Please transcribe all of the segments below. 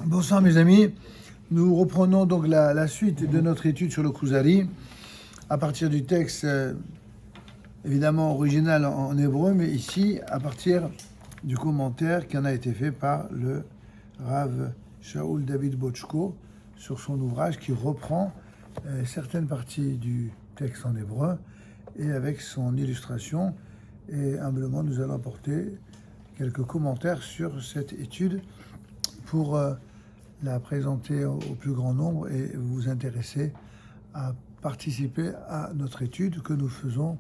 Bonsoir mes amis, nous reprenons donc la suite de notre étude sur le Kuzari à partir du texte évidemment original en hébreu, mais ici à partir du commentaire qui en a été fait par le Rav Shaul David Bochko sur son ouvrage qui reprend certaines parties du texte en hébreu et avec son illustration. Et humblement, nous allons apporter quelques commentaires sur cette étude pour la présenter au plus grand nombre et vous intéresser à participer à notre étude que nous faisons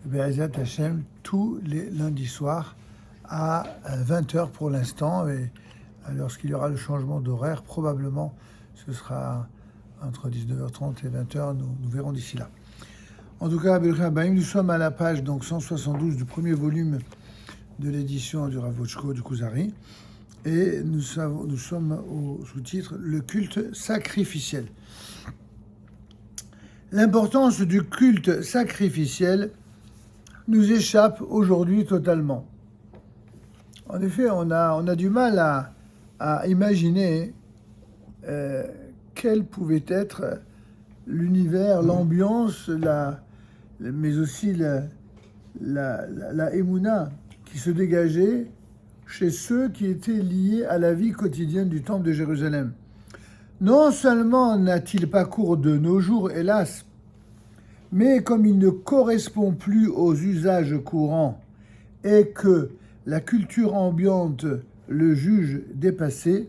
Be'ezrat Hashem tous les lundis soirs à 20h pour l'instant, et lorsqu'il y aura le changement d'horaire, probablement ce sera entre 19h30 et 20h, nous verrons d'ici là. En tout cas, nous sommes à la page donc 172 du premier volume de l'édition du Rav Bochko du Kuzari. Et nous sommes au sous-titre « Le culte sacrificiel ». L'importance du culte sacrificiel nous échappe aujourd'hui totalement. En effet, on a du mal à imaginer quel pouvait être l'univers, l'ambiance, mais aussi la émouna qui se dégageait chez ceux qui étaient liés à la vie quotidienne du Temple de Jérusalem. Non seulement n'a-t-il pas cours de nos jours, hélas, mais comme il ne correspond plus aux usages courants et que la culture ambiante le juge dépassé,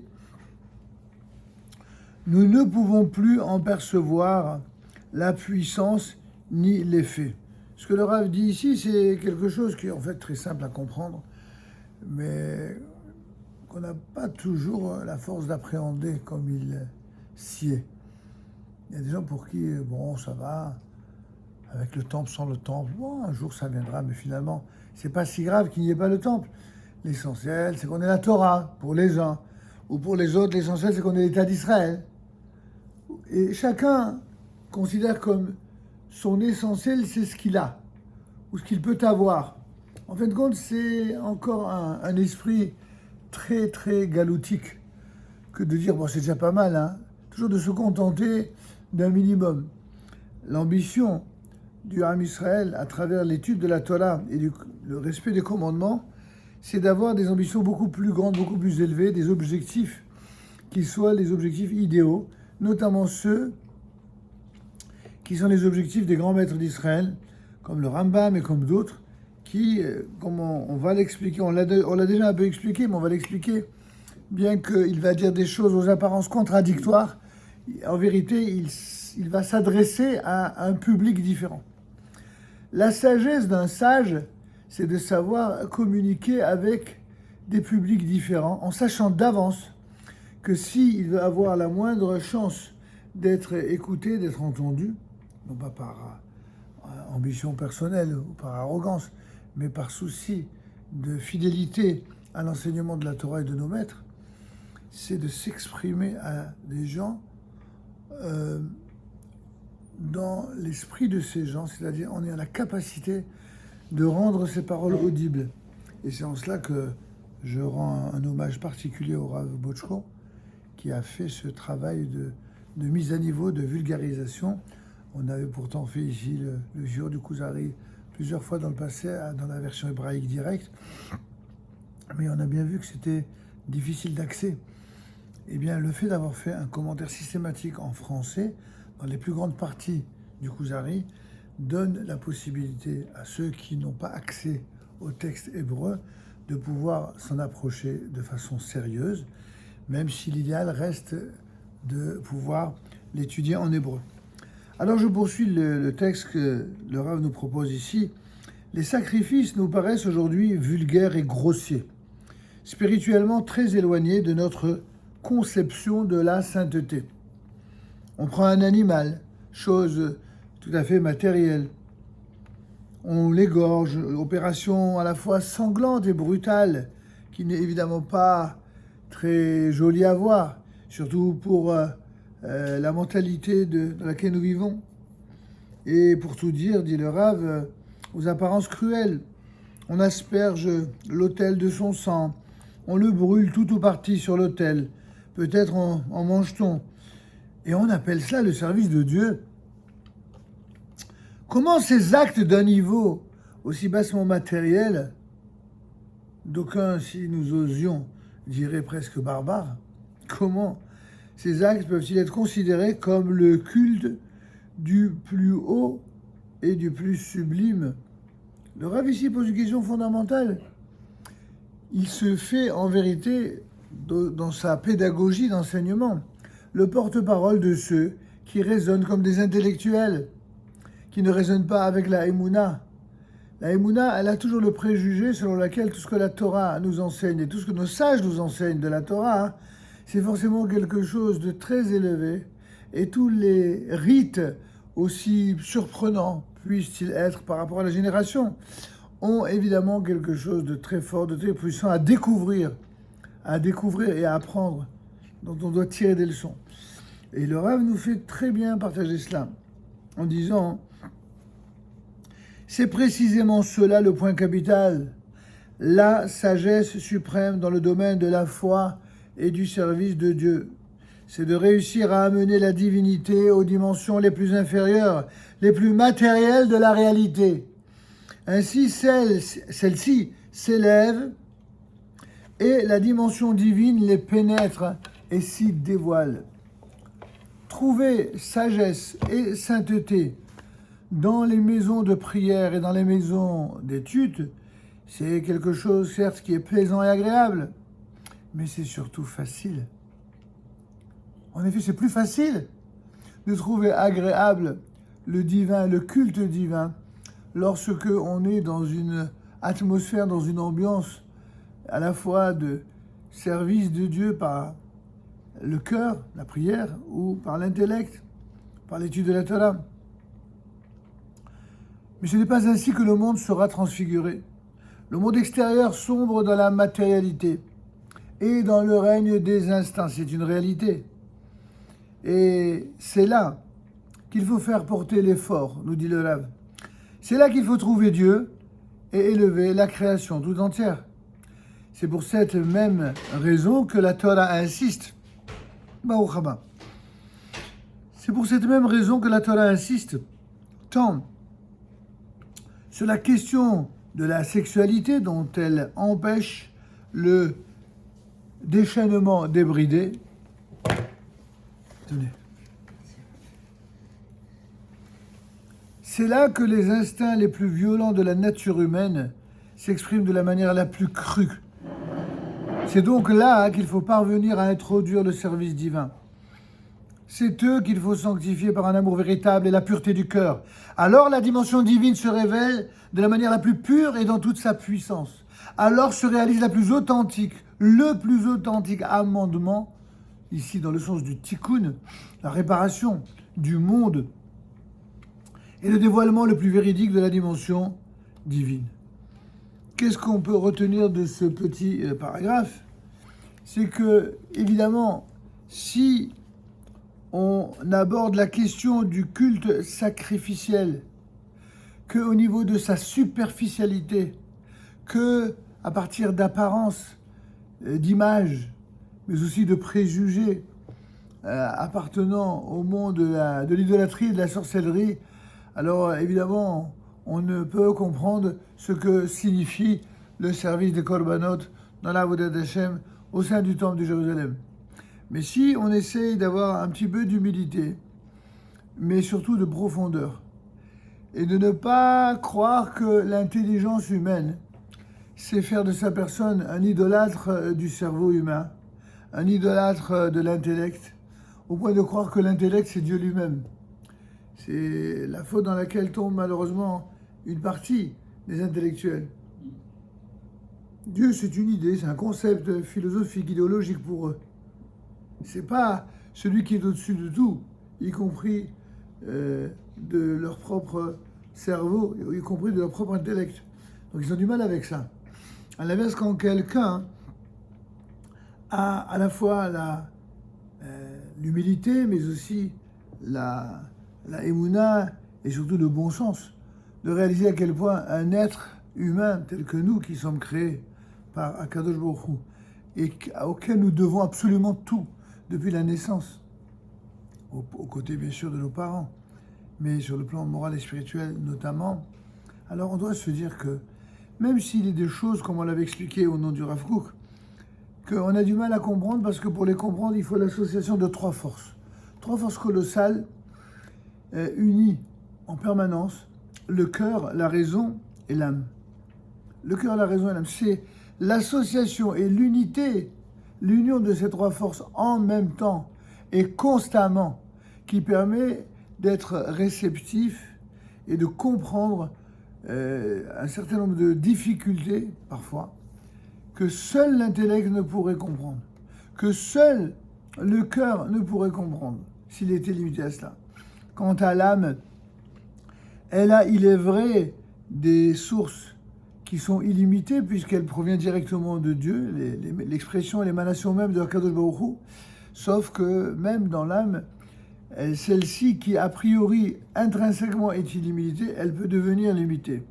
nous ne pouvons plus en percevoir la puissance ni l'effet. Ce que le Rav dit ici, c'est quelque chose qui est en fait très simple à comprendre, mais qu'on n'a pas toujours la force d'appréhender comme il s'y est. Il y a des gens pour qui, bon, ça va, avec le temple, sans le temple, bon, un jour ça viendra, mais finalement, c'est pas si grave qu'il n'y ait pas le temple. L'essentiel, c'est qu'on ait la Torah, pour les uns, ou pour les autres, l'essentiel, c'est qu'on ait l'État d'Israël. Et chacun considère comme son essentiel, c'est ce qu'il a, ou ce qu'il peut avoir. En fin de compte, c'est encore un esprit très, très galoutique que de dire, bon, c'est déjà pas mal, hein, toujours de se contenter d'un minimum. L'ambition du Ham Israël, à travers l'étude de la Torah et le respect des commandements, c'est d'avoir des ambitions beaucoup plus grandes, beaucoup plus élevées, des objectifs qui soient les objectifs idéaux, notamment ceux qui sont les objectifs des grands maîtres d'Israël, comme le Rambam et comme d'autres, qui, comme on va l'expliquer, on l'a déjà un peu expliqué, mais on va l'expliquer, bien qu'il va dire des choses aux apparences contradictoires, en vérité, il va s'adresser à un public différent. La sagesse d'un sage, c'est de savoir communiquer avec des publics différents, en sachant d'avance que s'il veut avoir la moindre chance d'être écouté, d'être entendu, non pas par ambition personnelle ou par arrogance, mais par souci de fidélité à l'enseignement de la Torah et de nos maîtres, c'est de s'exprimer à des gens dans l'esprit de ces gens, c'est-à-dire on est à la capacité de rendre ces paroles audibles. Et c'est en cela que je rends un hommage particulier au Rav Bochko, qui a fait ce travail de mise à niveau, de vulgarisation. On avait pourtant fait ici le jour du Kuzari plusieurs fois dans le passé, dans la version hébraïque directe, mais on a bien vu que c'était difficile d'accès. Eh bien, le fait d'avoir fait un commentaire systématique en français, dans les plus grandes parties du Kuzari, donne la possibilité à ceux qui n'ont pas accès au texte hébreu de pouvoir s'en approcher de façon sérieuse, même si l'idéal reste de pouvoir l'étudier en hébreu. Alors je poursuis le texte que le Rav nous propose ici. Les sacrifices nous paraissent aujourd'hui vulgaires et grossiers, spirituellement très éloignés de notre conception de la sainteté. On prend un animal, chose tout à fait matérielle. On l'égorge, opération à la fois sanglante et brutale, qui n'est évidemment pas très jolie à voir, surtout pour la mentalité dans laquelle nous vivons. Et pour tout dire, dit le Rav, aux apparences cruelles, on asperge l'autel de son sang, on le brûle tout ou partie sur l'autel, peut-être en mange-t-on. Et on appelle cela le service de Dieu. Comment ces actes d'un niveau aussi bassement matériel, d'aucuns, si nous osions, diraient presque barbares, comment ces actes peuvent-ils être considérés comme le culte du plus haut et du plus sublime? Le Rav ici pose une question fondamentale. Il se fait en vérité, dans sa pédagogie d'enseignement, le porte-parole de ceux qui raisonnent comme des intellectuels, qui ne raisonnent pas avec la Emouna. La Emouna, elle a toujours le préjugé selon lequel tout ce que la Torah nous enseigne et tout ce que nos sages nous enseignent de la Torah, c'est forcément quelque chose de très élevé. Et tous les rites, aussi surprenants puissent-ils être par rapport à la génération, ont évidemment quelque chose de très fort, de très puissant à découvrir et à apprendre, dont on doit tirer des leçons. Et le Rav nous fait très bien partager cela, en disant, c'est précisément cela le point capital, la sagesse suprême dans le domaine de la foi et du service de Dieu. C'est de réussir à amener la divinité aux dimensions les plus inférieures, les plus matérielles de la réalité. Ainsi, celle-ci s'élève et la dimension divine les pénètre et s'y dévoile. Trouver sagesse et sainteté dans les maisons de prière et dans les maisons d'études, c'est quelque chose, certes, qui est plaisant et agréable, mais c'est surtout facile. En effet, c'est plus facile de trouver agréable le divin, le culte divin, lorsque on est dans une atmosphère, dans une ambiance à la fois de service de Dieu par le cœur, la prière, ou par l'intellect, par l'étude de la Torah. Mais ce n'est pas ainsi que le monde sera transfiguré. Le monde extérieur sombre dans la matérialité et dans le règne des instants. C'est une réalité. Et c'est là qu'il faut faire porter l'effort, nous dit le Rav. C'est là qu'il faut trouver Dieu et élever la création tout entière. C'est pour cette même raison que la Torah insiste. C'est pour cette même raison que la Torah insiste tant sur la question de la sexualité dont elle empêche le déchaînement débridé. Tenez. C'est là que les instincts les plus violents de la nature humaine s'expriment de la manière la plus crue. C'est donc là qu'il faut parvenir à introduire le service divin. C'est eux qu'il faut sanctifier par un amour véritable et la pureté du cœur. Alors la dimension divine se révèle de la manière la plus pure et dans toute sa puissance. Alors se réalise le plus authentique amendement, ici dans le sens du tikkun, la réparation du monde et le dévoilement le plus véridique de la dimension divine. Qu'est-ce qu'on peut retenir de ce petit paragraphe? C'est que, évidemment, si on aborde la question du culte sacrificiel qu'au niveau de sa superficialité, que à partir d'apparences, d'images, mais aussi de préjugés appartenant au monde de l'idolâtrie et de la sorcellerie, alors évidemment, on ne peut comprendre ce que signifie le service des Korbanot dans la Avodat Hashem au sein du temple de Jérusalem. Mais si on essaye d'avoir un petit peu d'humilité, mais surtout de profondeur, et de ne pas croire que l'intelligence humaine, c'est faire de sa personne un idolâtre du cerveau humain, un idolâtre de l'intellect, au point de croire que l'intellect, c'est Dieu lui-même. C'est la faute dans laquelle tombe malheureusement une partie des intellectuels. Dieu, c'est une idée, c'est un concept philosophique, idéologique pour eux. C'est pas celui qui est au-dessus de tout, y compris de leur propre cerveau, y compris de leur propre intellect. Donc ils ont du mal avec ça. À l'inverse, quand quelqu'un a à la fois l'humilité, mais aussi la émouna et surtout le bon sens, de réaliser à quel point un être humain tel que nous, qui sommes créés par Akadosh Baruch Hu, et auquel nous devons absolument tout, depuis la naissance, aux côtés bien sûr de nos parents, mais sur le plan moral et spirituel notamment. Alors on doit se dire que même s'il y a des choses, comme on l'avait expliqué au nom du Rav Kook, qu'on a du mal à comprendre parce que pour les comprendre, il faut l'association de trois forces colossales unies en permanence, le cœur, la raison et l'âme. Le cœur, la raison et l'âme, c'est l'association et l'unité, l'union de ces trois forces en même temps et constamment qui permet d'être réceptif et de comprendre un certain nombre de difficultés, parfois, que seul l'intellect ne pourrait comprendre, que seul le cœur ne pourrait comprendre, s'il était limité à cela. Quant à l'âme, elle a, il est vrai, des sources qui sont illimitées, puisqu'elle provient directement de Dieu, l'expression, l'émanation même de Akadosh Baruch Hu, sauf que même dans l'âme, celle-ci qui a priori intrinsèquement est illimitée, elle peut devenir limitée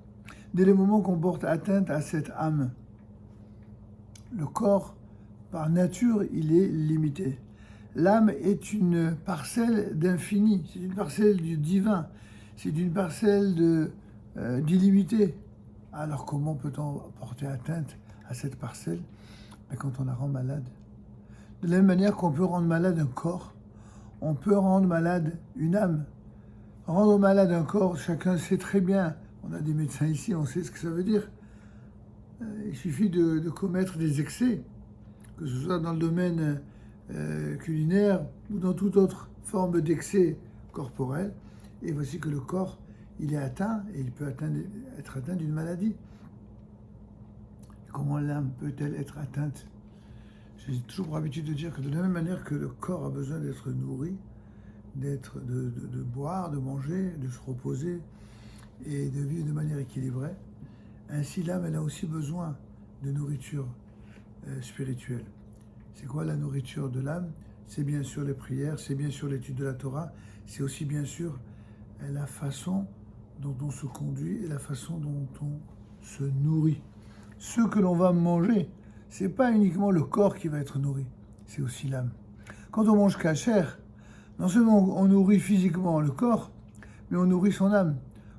dès le moment qu'on porte atteinte à cette âme. Le corps, par nature, il est limité. L'âme est une parcelle d'infini, c'est une parcelle du divin, c'est une parcelle d'illimité. Alors comment peut-on porter atteinte à cette parcelle? Mais quand on la rend malade. De la même manière qu'on peut rendre malade un corps, on peut rendre malade une âme. Rendre malade un corps, chacun sait très bien. On a des médecins ici, on sait ce que ça veut dire. Il suffit de commettre des excès, que ce soit dans le domaine culinaire ou dans toute autre forme d'excès corporel. Et voici que le corps, il est atteint et il peut être atteint d'une maladie. Comment l'âme peut-elle être atteinte? J'ai toujours pour habitude de dire que de la même manière que le corps a besoin d'être nourri, de boire, de manger, de se reposer et de vivre de manière équilibrée, ainsi l'âme, elle a aussi besoin de nourriture spirituelle. C'est quoi la nourriture de l'âme? C'est bien sûr les prières, c'est bien sûr l'étude de la Torah, c'est aussi bien sûr la façon dont on se conduit et la façon dont on se nourrit. Ce que l'on va manger, c'est pas uniquement le corps qui va être nourri, c'est aussi l'âme. Quand on mange kasher, non seulement on nourrit physiquement le corps, mais on nourrit son âme.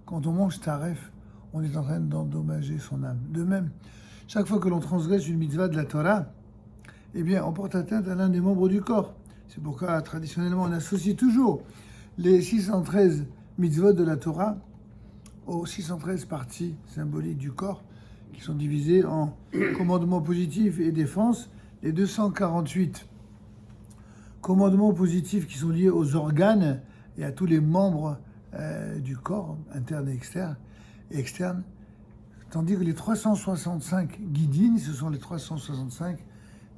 Quand on mange taref, on est en train d'endommager son âme. De même, chaque fois que l'on transgresse une mitzvah de la Torah, eh bien, on porte atteinte à l'un des membres du corps. C'est pourquoi, traditionnellement, on associe toujours les 613 mitzvot de la Torah aux 613 parties symboliques du corps, qui sont divisées en commandements positifs et défense, et 248 commandements positifs qui sont liés aux organes et à tous les membres du corps, internes et externes, tandis que les 365 guidines, ce sont les 365,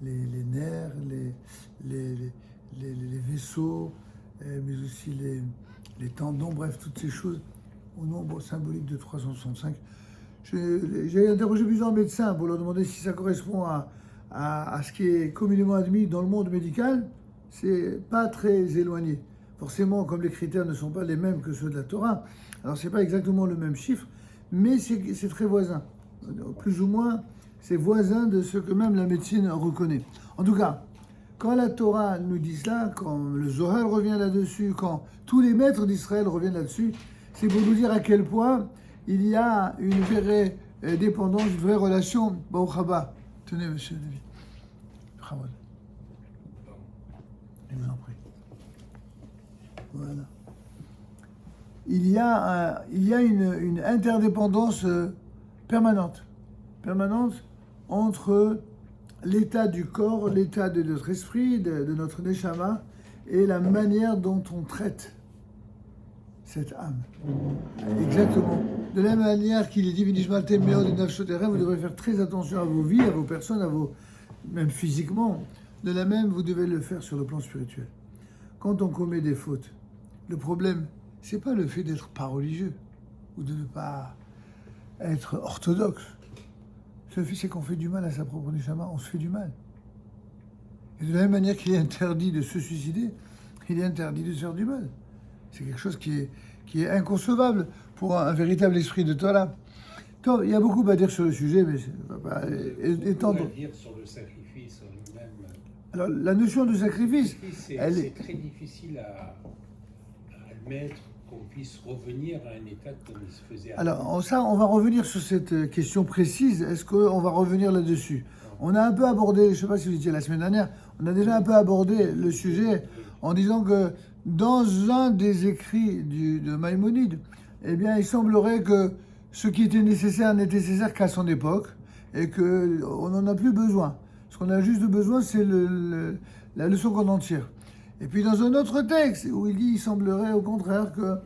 les nerfs, les vaisseaux, mais aussi les tendons, bref, toutes ces choses au nombre symbolique de 365. J'ai interrogé plusieurs médecins pour leur demander si ça correspond à ce qui est communément admis dans le monde médical. C'est pas très éloigné. Forcément, comme les critères ne sont pas les mêmes que ceux de la Torah, alors c'est pas exactement le même chiffre, mais c'est très voisin. Plus ou moins, c'est voisin de ce que même la médecine reconnaît. En tout cas, quand la Torah nous dit cela, quand le Zohar revient là-dessus, quand tous les maîtres d'Israël reviennent là-dessus, c'est pour nous dire à quel point il y a une vraie dépendance, une vraie relation. Baruch haba. Tenez, monsieur David. Bravo. Je vous en prie. Voilà. Il y a une interdépendance permanente entre l'état du corps, l'état de notre esprit, de notre neshama, et la manière dont on traite cette âme. Exactement. De la même manière qu'il est dit, vous devrez faire très attention à vos vies, à vos personnes, même physiquement. De la même, vous devez le faire sur le plan spirituel. Quand on commet des fautes, le problème, c'est pas le fait d'être pas religieux ou de ne pas être orthodoxe. Le fait, c'est qu'on fait du mal à sa propre neshama, on se fait du mal. Et de la même manière qu'il est interdit de se suicider, il est interdit de se faire du mal. C'est quelque chose qui est inconcevable pour un véritable esprit de Torah. Il y a beaucoup à dire sur le sujet, mais c'est pas étendre. Dire sur le sacrifice en lui-même. Alors, la notion de sacrifice, C'est très difficile à admettre qu'on puisse revenir à un état comme il se faisait avant. alors, ça, on va revenir sur cette question précise. Est-ce qu'on va revenir là-dessus? On a un peu abordé, je ne sais pas si vous étiez la semaine dernière, on a déjà un peu abordé le sujet en disant que dans un des écrits de Maïmonide, eh bien, il semblerait que ce qui était nécessaire n'était nécessaire qu'à son époque et qu'on n'en a plus besoin. Ce qu'on a juste besoin, c'est la leçon qu'on en tire. Et puis dans un autre texte où il dit, il semblerait au contraire que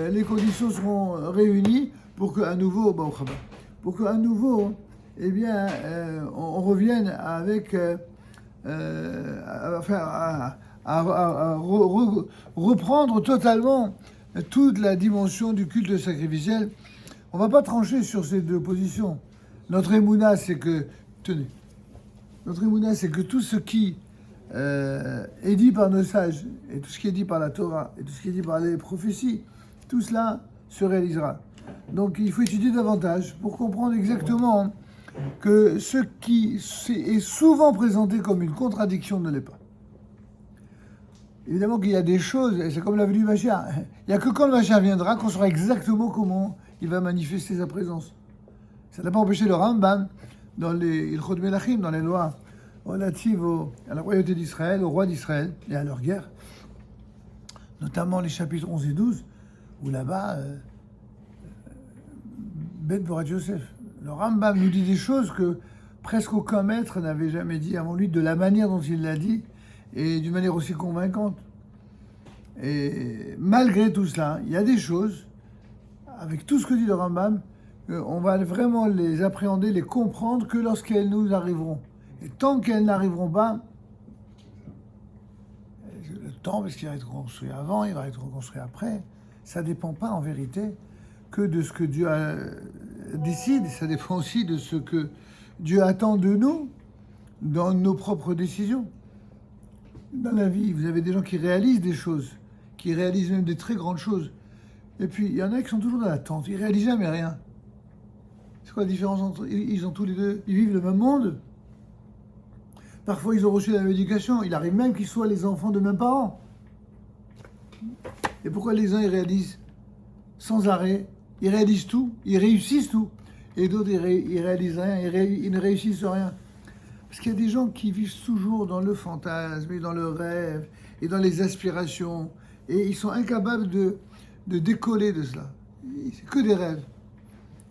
les conditions seront réunies pour qu'à nouveau, eh bien, on revienne avec, reprendre totalement toute la dimension du culte sacrificiel. On ne va pas trancher sur ces deux positions. Notre émouna, c'est que, tenez, notre émouna, c'est que tout ce qui est dit par nos sages, et tout ce qui est dit par la Torah, et tout ce qui est dit par les prophéties, tout cela se réalisera. Donc il faut étudier davantage pour comprendre exactement que ce qui est souvent présenté comme une contradiction ne l'est pas. Évidemment qu'il y a des choses, et c'est comme la venue du Mashiach, il n'y a que quand le Mashiach viendra qu'on saura exactement comment il va manifester sa présence. Ça n'a pas empêché le Rambam, dans les Ilchot Melachim, dans les lois relatives à la royauté d'Israël, au roi d'Israël et à leur guerre, notamment les chapitres 11 et 12, où là-bas, Ben Porat Yosef, le Rambam nous dit des choses que presque aucun maître n'avait jamais dit avant lui, de la manière dont il l'a dit, et d'une manière aussi convaincante. Et malgré tout cela, il y a des choses, avec tout ce que dit le Rambam, on va vraiment les appréhender, les comprendre que lorsqu'elles nous arriveront. Et tant qu'elles n'arriveront pas, le temps, parce qu'il va être reconstruit avant, il va être reconstruit après, ça ne dépend pas en vérité que de ce que Dieu décide, ça dépend aussi de ce que Dieu attend de nous dans nos propres décisions. Dans la vie, vous avez des gens qui réalisent des choses, qui réalisent même des très grandes choses. Et puis, il y en a qui sont toujours dans l'attente, ils ne réalisent jamais rien. C'est quoi la différence entre... Ils ont tous les deux... Ils vivent le même monde. Parfois, ils ont reçu la même éducation. Il arrive même qu'ils soient les enfants de mêmes parents. Et pourquoi les uns, ils réalisent sans arrêt, ils réalisent tout, ils réussissent tout. Et d'autres, ils réalisent rien, ils ne réussissent rien. Parce qu'il y a des gens qui vivent toujours dans le fantasme, et dans le rêve, et dans les aspirations. Et ils sont incapables de décoller de cela. C'est que des rêves.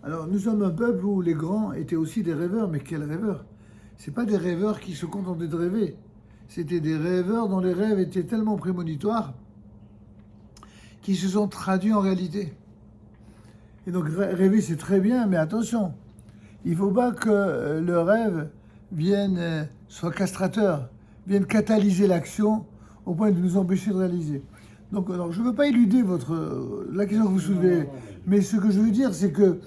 Alors, nous sommes un peuple où les grands étaient aussi des rêveurs, mais quels rêveurs? C'est pas des rêveurs qui se contentaient de rêver. C'était des rêveurs dont les rêves étaient tellement prémonitoires qui se sont traduits en réalité. Et donc, rêver, c'est très bien, mais attention, il ne faut pas que le rêve soit castrateur, vienne catalyser l'action au point de nous empêcher de réaliser. Donc, alors, je ne veux pas éluder la question que vous soulevez, mais ce que je veux dire, c'est que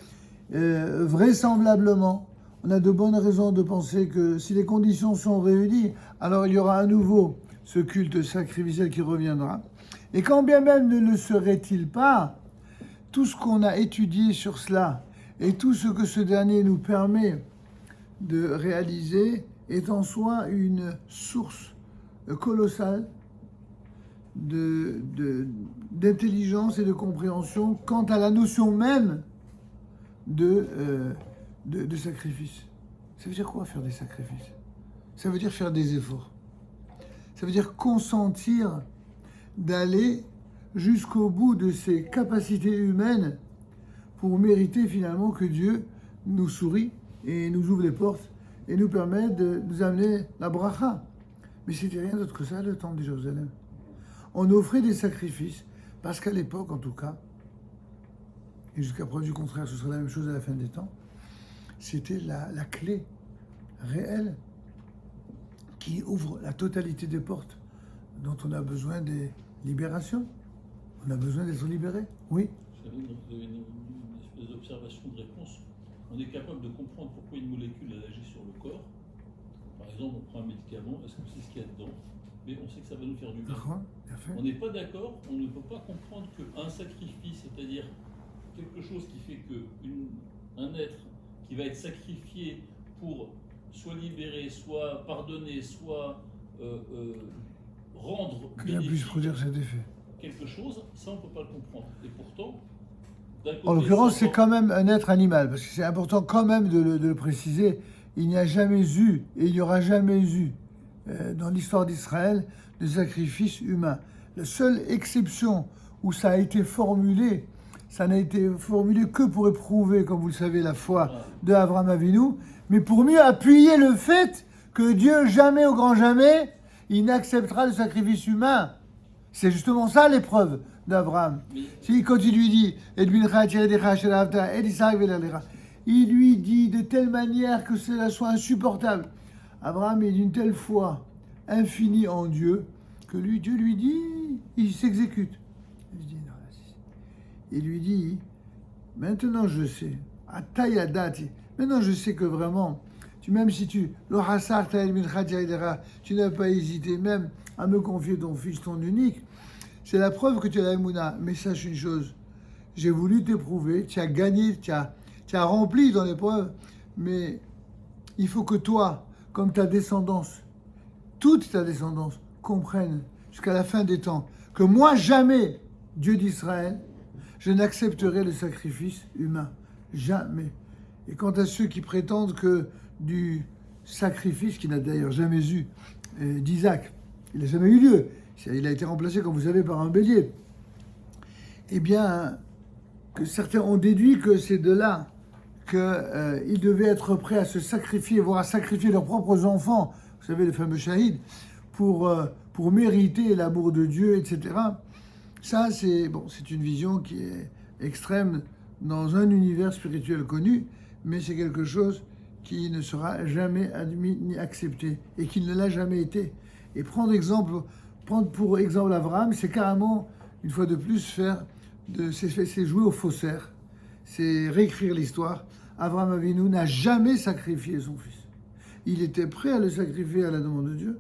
vraisemblablement, on a de bonnes raisons de penser que si les conditions sont réunies, alors il y aura à nouveau ce culte sacrificiel qui reviendra. Et quand bien même ne le serait-il pas, tout ce qu'on a étudié sur cela et tout ce que ce dernier nous permet de réaliser est en soi une source colossale d'intelligence et de compréhension quant à la notion même de sacrifice. Ça veut dire quoi faire des sacrifices? Ça veut dire faire des efforts. Ça veut dire consentir d'aller jusqu'au bout de ses capacités humaines pour mériter finalement que Dieu nous sourie et nous ouvre les portes et nous permet de nous amener la bracha. Mais c'était rien d'autre que ça, le temple de Jérusalem. On offrait des sacrifices parce qu'à l'époque, en tout cas, et jusqu'à preuve du contraire, ce serait la même chose à la fin des temps, c'était la clé réelle qui ouvre la totalité des portes dont on a besoin des libérations. On a besoin d'être libéré. Oui. Vous savez, une espèce d'observation de réponse. On est capable de comprendre pourquoi une molécule elle agit sur le corps. Par exemple, on prend un médicament, est-ce que c'est ce qu'il y a dedans? Mais on sait que ça va nous faire du bien. On n'est pas d'accord, on ne peut pas comprendre qu'un sacrifice, c'est-à-dire quelque chose qui fait qu'un être qui va être sacrifié pour soit libérer, soit pardonner, soit rendre Que ça puisse bénéfique produire cet effet. quelque chose, ça on ne peut pas le comprendre. Et pourtant, d'un côté, En l'occurrence, c'est encore- quand même un être animal, parce que c'est important quand même de le préciser. Il n'y a jamais eu, et il n'y aura jamais eu, dans l'histoire d'Israël, de sacrifice humain. La seule exception où ça a été formulé, ça n'a été formulé que pour éprouver, comme vous le savez, la foi de Abraham Avinu, mais pour mieux appuyer le fait que Dieu, jamais au grand jamais, il n'acceptera le sacrifice humain. C'est justement ça l'épreuve d'Abraham. Si, quand il lui dit, il lui dit de telle manière que cela soit insupportable. Abraham est d'une telle foi infinie en Dieu que Dieu lui dit, il s'exécute. Il lui dit, maintenant je sais, maintenant je sais que vraiment, même si tu n'as pas hésité même à me confier ton fils, ton unique, c'est la preuve que tu as la Emouna. Mais sache une chose, j'ai voulu t'éprouver, tu as gagné, tu as rempli dans l'épreuve, mais il faut que toi, comme ta descendance, toute ta descendance, comprenne jusqu'à la fin des temps que moi, jamais, Dieu d'Israël, je n'accepterai le sacrifice humain. Jamais. Et quant à ceux qui prétendent que du sacrifice, qui n'a d'ailleurs jamais eu, d'Isaac, il n'a jamais eu lieu, il a été remplacé, comme vous savez, par un bélier, eh bien, que certains ont déduit que c'est de là qu'ils devaient être prêts à se sacrifier, voire à sacrifier leurs propres enfants, vous savez, le fameux shahid, pour mériter l'amour de Dieu, etc. Ça, c'est une vision qui est extrême dans un univers spirituel connu, mais c'est quelque chose qui ne sera jamais admis ni accepté, et qui ne l'a jamais été. Et prendre pour exemple Abraham, c'est carrément, une fois de plus, c'est jouer au faussaire, c'est réécrire l'histoire. Abraham Avinu n'a jamais sacrifié son fils. Il était prêt à le sacrifier à la demande de Dieu,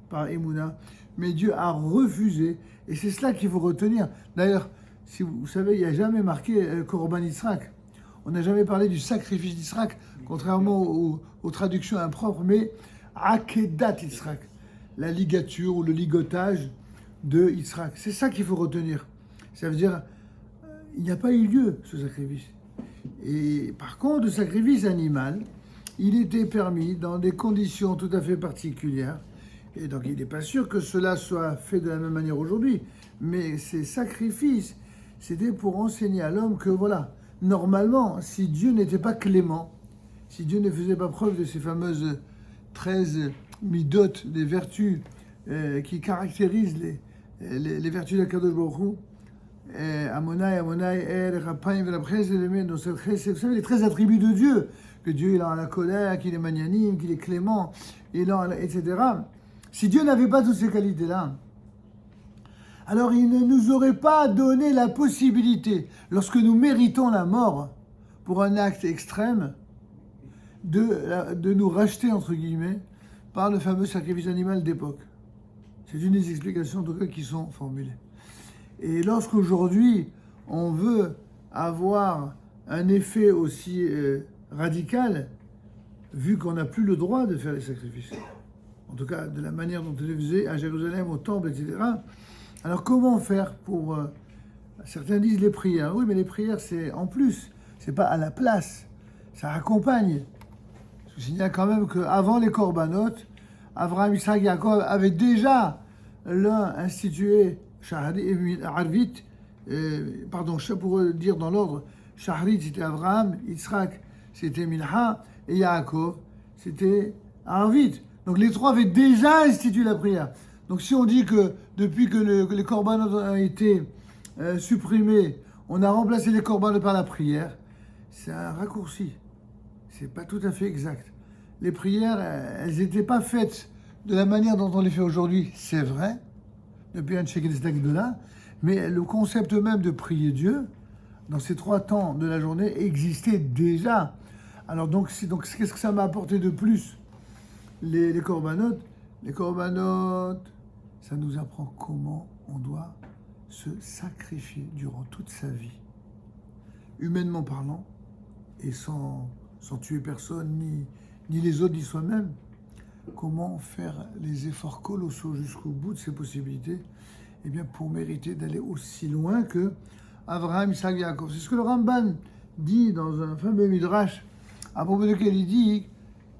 par Emouna, mais Dieu a refusé, et c'est cela qu'il faut retenir. D'ailleurs, si vous savez, il n'y a jamais marqué Korban Yitzhak. On n'a jamais parlé du sacrifice d'Israël, contrairement aux traductions impropres, mais Akedat Yitzhak, la ligature ou le ligotage de Yitzhak. C'est ça qu'il faut retenir. Ça veut dire, il n'y a pas eu lieu, ce sacrifice. Et par contre, le sacrifice animal, il était permis dans des conditions tout à fait particulières. Et donc, il n'est pas sûr que cela soit fait de la même manière aujourd'hui. Mais ces sacrifices, c'était pour enseigner à l'homme que, voilà, normalement, si Dieu n'était pas clément, si Dieu ne faisait pas preuve de ces fameuses 13 midotes, des vertus qui caractérisent les vertus d'Akadosh Baruch Hu, Amonai, Raphaim, vous savez, les 13 attributs de Dieu, que Dieu il a la colère, qu'il est magnanime, qu'il est clément, etc. Si Dieu n'avait pas toutes ces qualités-là, alors il ne nous aurait pas donné la possibilité, lorsque nous méritons la mort pour un acte extrême, de nous racheter, entre guillemets, par le fameux sacrifice animal d'époque. C'est une des explications, en tout cas, qui sont formulées. Et lorsqu'aujourd'hui, on veut avoir un effet aussi radical, vu qu'on n'a plus le droit de faire les sacrifices, en tout cas de la manière dont on les faisait à Jérusalem, au temple, etc., alors comment faire pour... certains disent les prières. Oui, mais les prières, c'est en plus, c'est pas à la place, ça accompagne. Je signale quand même qu'avant les corbanotes, Abraham, Isaac, Jacob avaient déjà l'un institué Arvit, pour dire dans l'ordre, Shahrit c'était Abraham, Yitzhak c'était Milha, et Yaakov c'était Arvit. Donc les trois avaient déjà institué la prière. Donc si on dit que depuis que les corbanotes ont été supprimés, on a remplacé les corbanotes par la prière, c'est un raccourci. C'est pas tout à fait exact. Les prières, elles n'étaient pas faites de la manière dont on les fait aujourd'hui, c'est vrai, depuis un Tchèque de là, mais le concept même de prier Dieu, dans ces 3 temps de la journée, existait déjà. Alors donc qu'est-ce que ça m'a apporté de plus, les corbanotes? Les corbanotes, ça nous apprend comment on doit se sacrifier durant toute sa vie, humainement parlant, et sans tuer personne, ni les autres, ni soi-même. comment faire les efforts colossaux jusqu'au bout de ses possibilités, eh bien pour mériter d'aller aussi loin que Abraham, Isaac, Yaakov. C'est ce que le Ramban dit dans un fameux midrash, à propos duquel il dit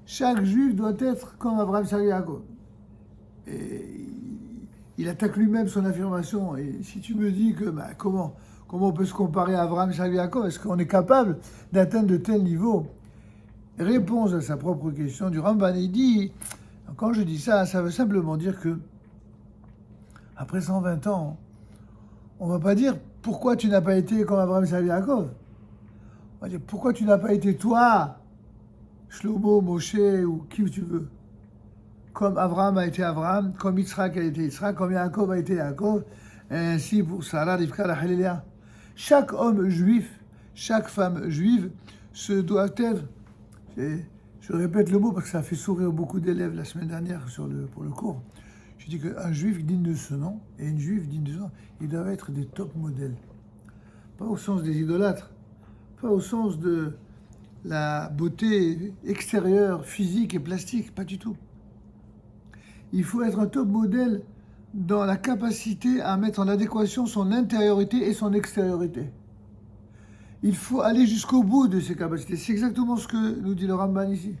chaque juif doit être comme Abraham, Isaac, Yaakov. Et il attaque lui-même son affirmation. Et si tu me dis que comment on peut se comparer à Abraham, Isaac, Yaakov, est-ce qu'on est capable d'atteindre de tels niveaux? Réponse à sa propre question du Ramban, il dit, quand je dis ça, ça veut simplement dire que après 120 ans, on va pas dire pourquoi tu n'as pas été comme Abraham, Isaac, Yaakov. On va dire pourquoi tu n'as pas été toi, Shlomo, Moshe ou qui tu veux. Comme Abraham a été Abraham, comme Yitzhak a été Yitzhak, comme Yaakov a été Yaakov, et ainsi pour Sarah, Rivka, Rachel et Léa. Chaque homme juif, chaque femme juive se doit être, et je répète le mot parce que ça a fait sourire beaucoup d'élèves la semaine dernière pour le cours. Je dis qu'un juif digne de ce nom et une juive digne de ce nom, ils doivent être des top modèles. Pas au sens des idolâtres, pas au sens de la beauté extérieure, physique et plastique, pas du tout. Il faut être un top modèle dans la capacité à mettre en adéquation son intériorité et son extériorité. Il faut aller jusqu'au bout de ses capacités. C'est exactement ce que nous dit le Ramban ici.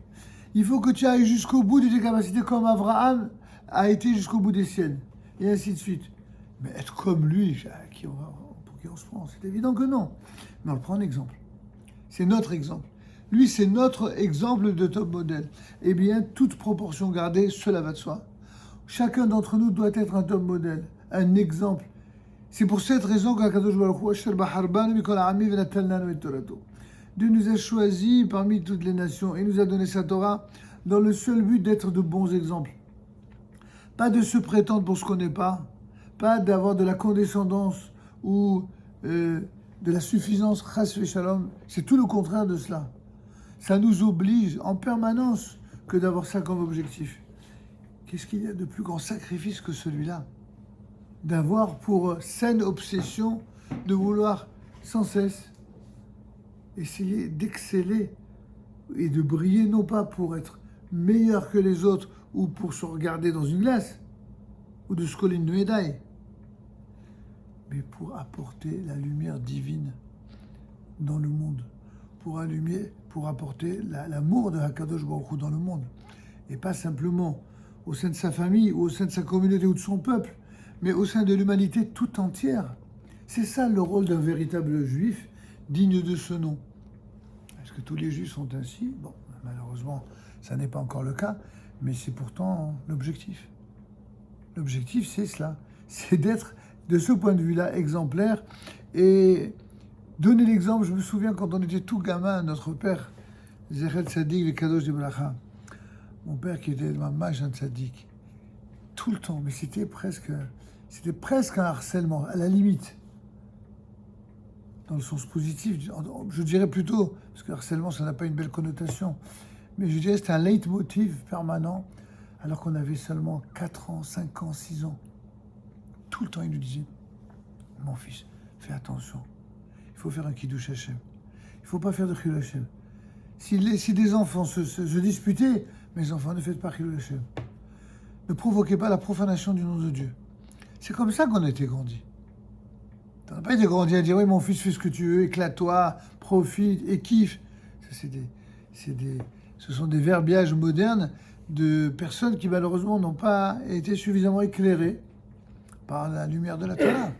Il faut que tu ailles jusqu'au bout de tes capacités comme Abraham a été jusqu'au bout des siennes. Et ainsi de suite. Mais être comme lui, pour qui on se prend? C'est évident que non. Mais on le prend en exemple. C'est notre exemple. Lui, c'est notre exemple de top modèle. Eh bien, toute proportion gardée, cela va de soi. Chacun d'entre nous doit être un top modèle, un exemple. C'est pour cette raison qu'Akadosh Baruch Hu, Dieu nous a choisis parmi toutes les nations et nous a donné sa Torah dans le seul but d'être de bons exemples. Pas de se prétendre pour ce qu'on n'est pas d'avoir de la condescendance ou de la suffisance, chas v'shalom. C'est tout le contraire de cela. Ça nous oblige en permanence que d'avoir ça comme objectif. Qu'est-ce qu'il y a de plus grand sacrifice que celui-là? D'avoir pour saine obsession de vouloir sans cesse essayer d'exceller et de briller, non pas pour être meilleur que les autres ou pour se regarder dans une glace ou de se coller une médaille, mais pour apporter la lumière divine dans le monde, pour apporter l'amour de Hakadosh Baruch Hu dans le monde, et pas simplement au sein de sa famille ou au sein de sa communauté ou de son peuple, mais au sein de l'humanité tout entière. C'est ça le rôle d'un véritable juif digne de ce nom. Est-ce que tous les juifs sont ainsi? Bon, malheureusement, ça n'est pas encore le cas, mais c'est pourtant l'objectif. L'objectif, c'est cela. C'est d'être, de ce point de vue-là, exemplaire et donner l'exemple. Je me souviens quand on était tout gamin, notre père, Zecher Tzadik Vekadosh de Bracha, mon père qui était mamash un tzaddik, tout le temps, mais c'était presque un harcèlement, à la limite. Dans le sens positif, je dirais plutôt, parce que harcèlement, ça n'a pas une belle connotation, mais je dirais que c'était un leitmotiv permanent, alors qu'on avait seulement 4 ans, 5 ans, 6 ans. Tout le temps, il nous disait, mon fils, fais attention, il faut faire un kiddush Hashem, il ne faut pas faire de chilul Hashem. Si des enfants se disputaient, mes enfants, ne faites pas chilul Hashem. Ne provoquez pas la profanation du nom de Dieu. C'est comme ça qu'on a été grandi. Tu n'as pas été grandi à dire, oui, mon fils, fais ce que tu veux, éclate-toi, profite et kiffe. Ça, ce sont des verbiages modernes de personnes qui, malheureusement, n'ont pas été suffisamment éclairées par la lumière de la Torah.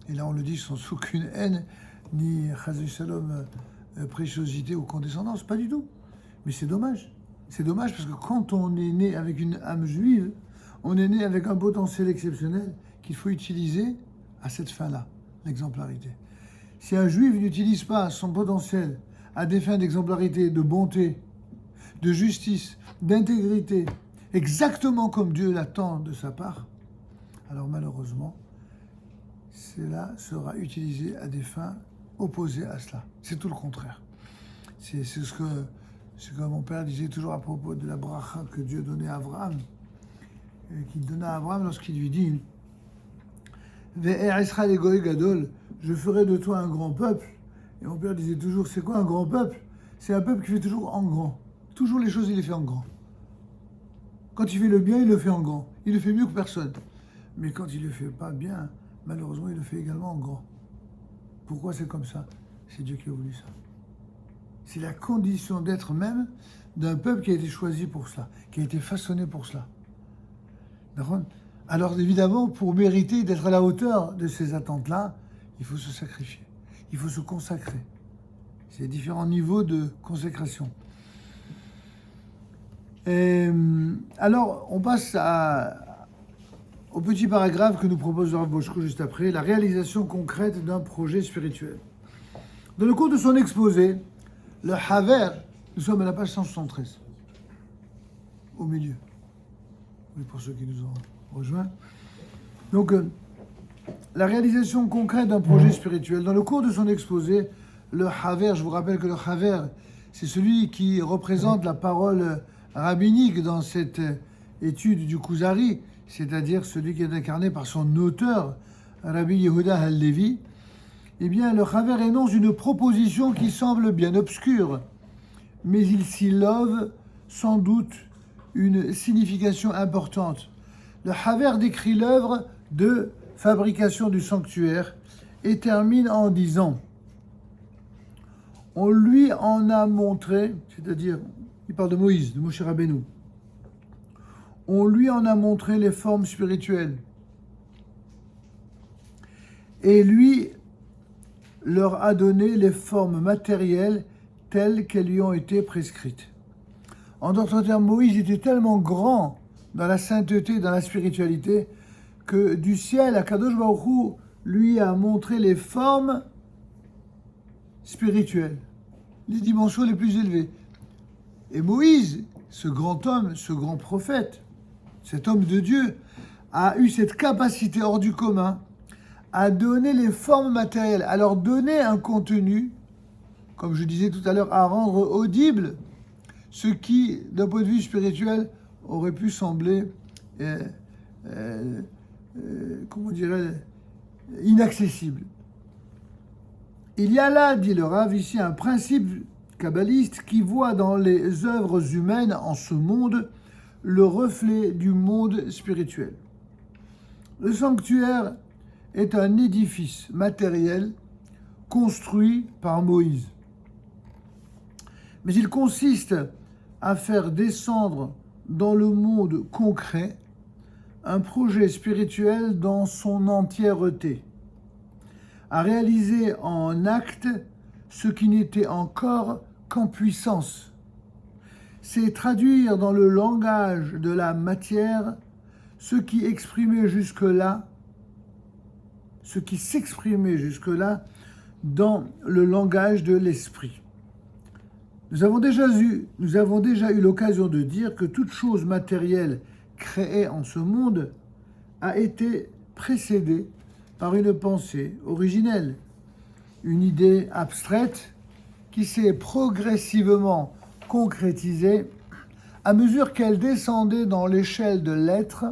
Et là, on le dit sans aucune haine, ni chas shalom, préciosité ou condescendance, pas du tout. Mais c'est dommage. C'est dommage parce que quand on est né avec une âme juive, on est né avec un potentiel exceptionnel qu'il faut utiliser à cette fin-là, l'exemplarité. Si un juif n'utilise pas son potentiel à des fins d'exemplarité, de bonté, de justice, d'intégrité, exactement comme Dieu l'attend de sa part, alors malheureusement, cela sera utilisé à des fins opposées à cela. C'est tout le contraire. C'est ce que mon père disait toujours à propos de la bracha que Dieu donnait à Abraham, qu'il donna à Abraham lorsqu'il lui dit « Ve'e'esra legoy gadol » je ferai de toi un grand peuple. Et mon père disait toujours, c'est quoi un grand peuple? C'est un peuple qui fait toujours en grand. Toujours les choses, il les fait en grand. Quand il fait le bien, il le fait en grand. Il le fait mieux que personne. Mais quand il le fait pas bien, malheureusement, il le fait également en grand. Pourquoi c'est comme ça? C'est Dieu qui a voulu ça. C'est la condition d'être même d'un peuple qui a été choisi pour cela, qui a été façonné pour cela. D'accord? Alors évidemment, pour mériter d'être à la hauteur de ces attentes-là, il faut se sacrifier, il faut se consacrer. C'est différents niveaux de consécration. Et, alors, on passe au petit paragraphe que nous propose Rav Boshko juste après, la réalisation concrète d'un projet spirituel. Dans le cours de son exposé, le Haver, nous sommes à la page 173, au milieu. Oui, pour ceux qui nous ont rejoints. Donc, la réalisation concrète d'un projet spirituel. Dans le cours de son exposé, le Haver, je vous rappelle que le Haver, c'est celui qui représente la parole rabbinique dans cette étude du Kuzari, c'est-à-dire celui qui est incarné par son auteur, Rabbi Yehuda Halevi. Eh bien, le Haver énonce une proposition qui semble bien obscure, mais il s'y love sans doute une signification importante. Le Haver décrit l'œuvre de fabrication du sanctuaire et termine en disant: on lui en a montré, c'est-à-dire, il parle de Moïse, de Moshe Rabbeinu, on lui en a montré les formes spirituelles. Et lui leur a donné les formes matérielles telles qu'elles lui ont été prescrites. En d'autres termes, Moïse était tellement grand dans la sainteté, dans la spiritualité, que du ciel, Akadosh Baruch Hu lui a montré les formes spirituelles, les dimensions les plus élevées. Et Moïse, ce grand homme, ce grand prophète, cet homme de Dieu, a eu cette capacité hors du commun à donner les formes matérielles, à leur donner un contenu, comme je disais tout à l'heure, à rendre audible ce qui, d'un point de vue spirituel, aurait pu sembler, comment dirais-je, inaccessible. Il y a là, dit le Rav, ici un principe kabbaliste qui voit dans les œuvres humaines en ce monde le reflet du monde spirituel. Le sanctuaire est un édifice matériel construit par Moïse. Mais il consiste à faire descendre dans le monde concret un projet spirituel dans son entièreté, à réaliser en acte ce qui n'était encore qu'en puissance. C'est traduire dans le langage de la matière ce qui exprimait jusque-là, ce qui s'exprimait jusque-là dans le langage de l'esprit. Nous avons déjà eu l'occasion de dire que toute chose matérielle créée en ce monde a été précédée par une pensée originelle, une idée abstraite qui s'est progressivement concrétisée à mesure qu'elle descendait dans l'échelle de l'être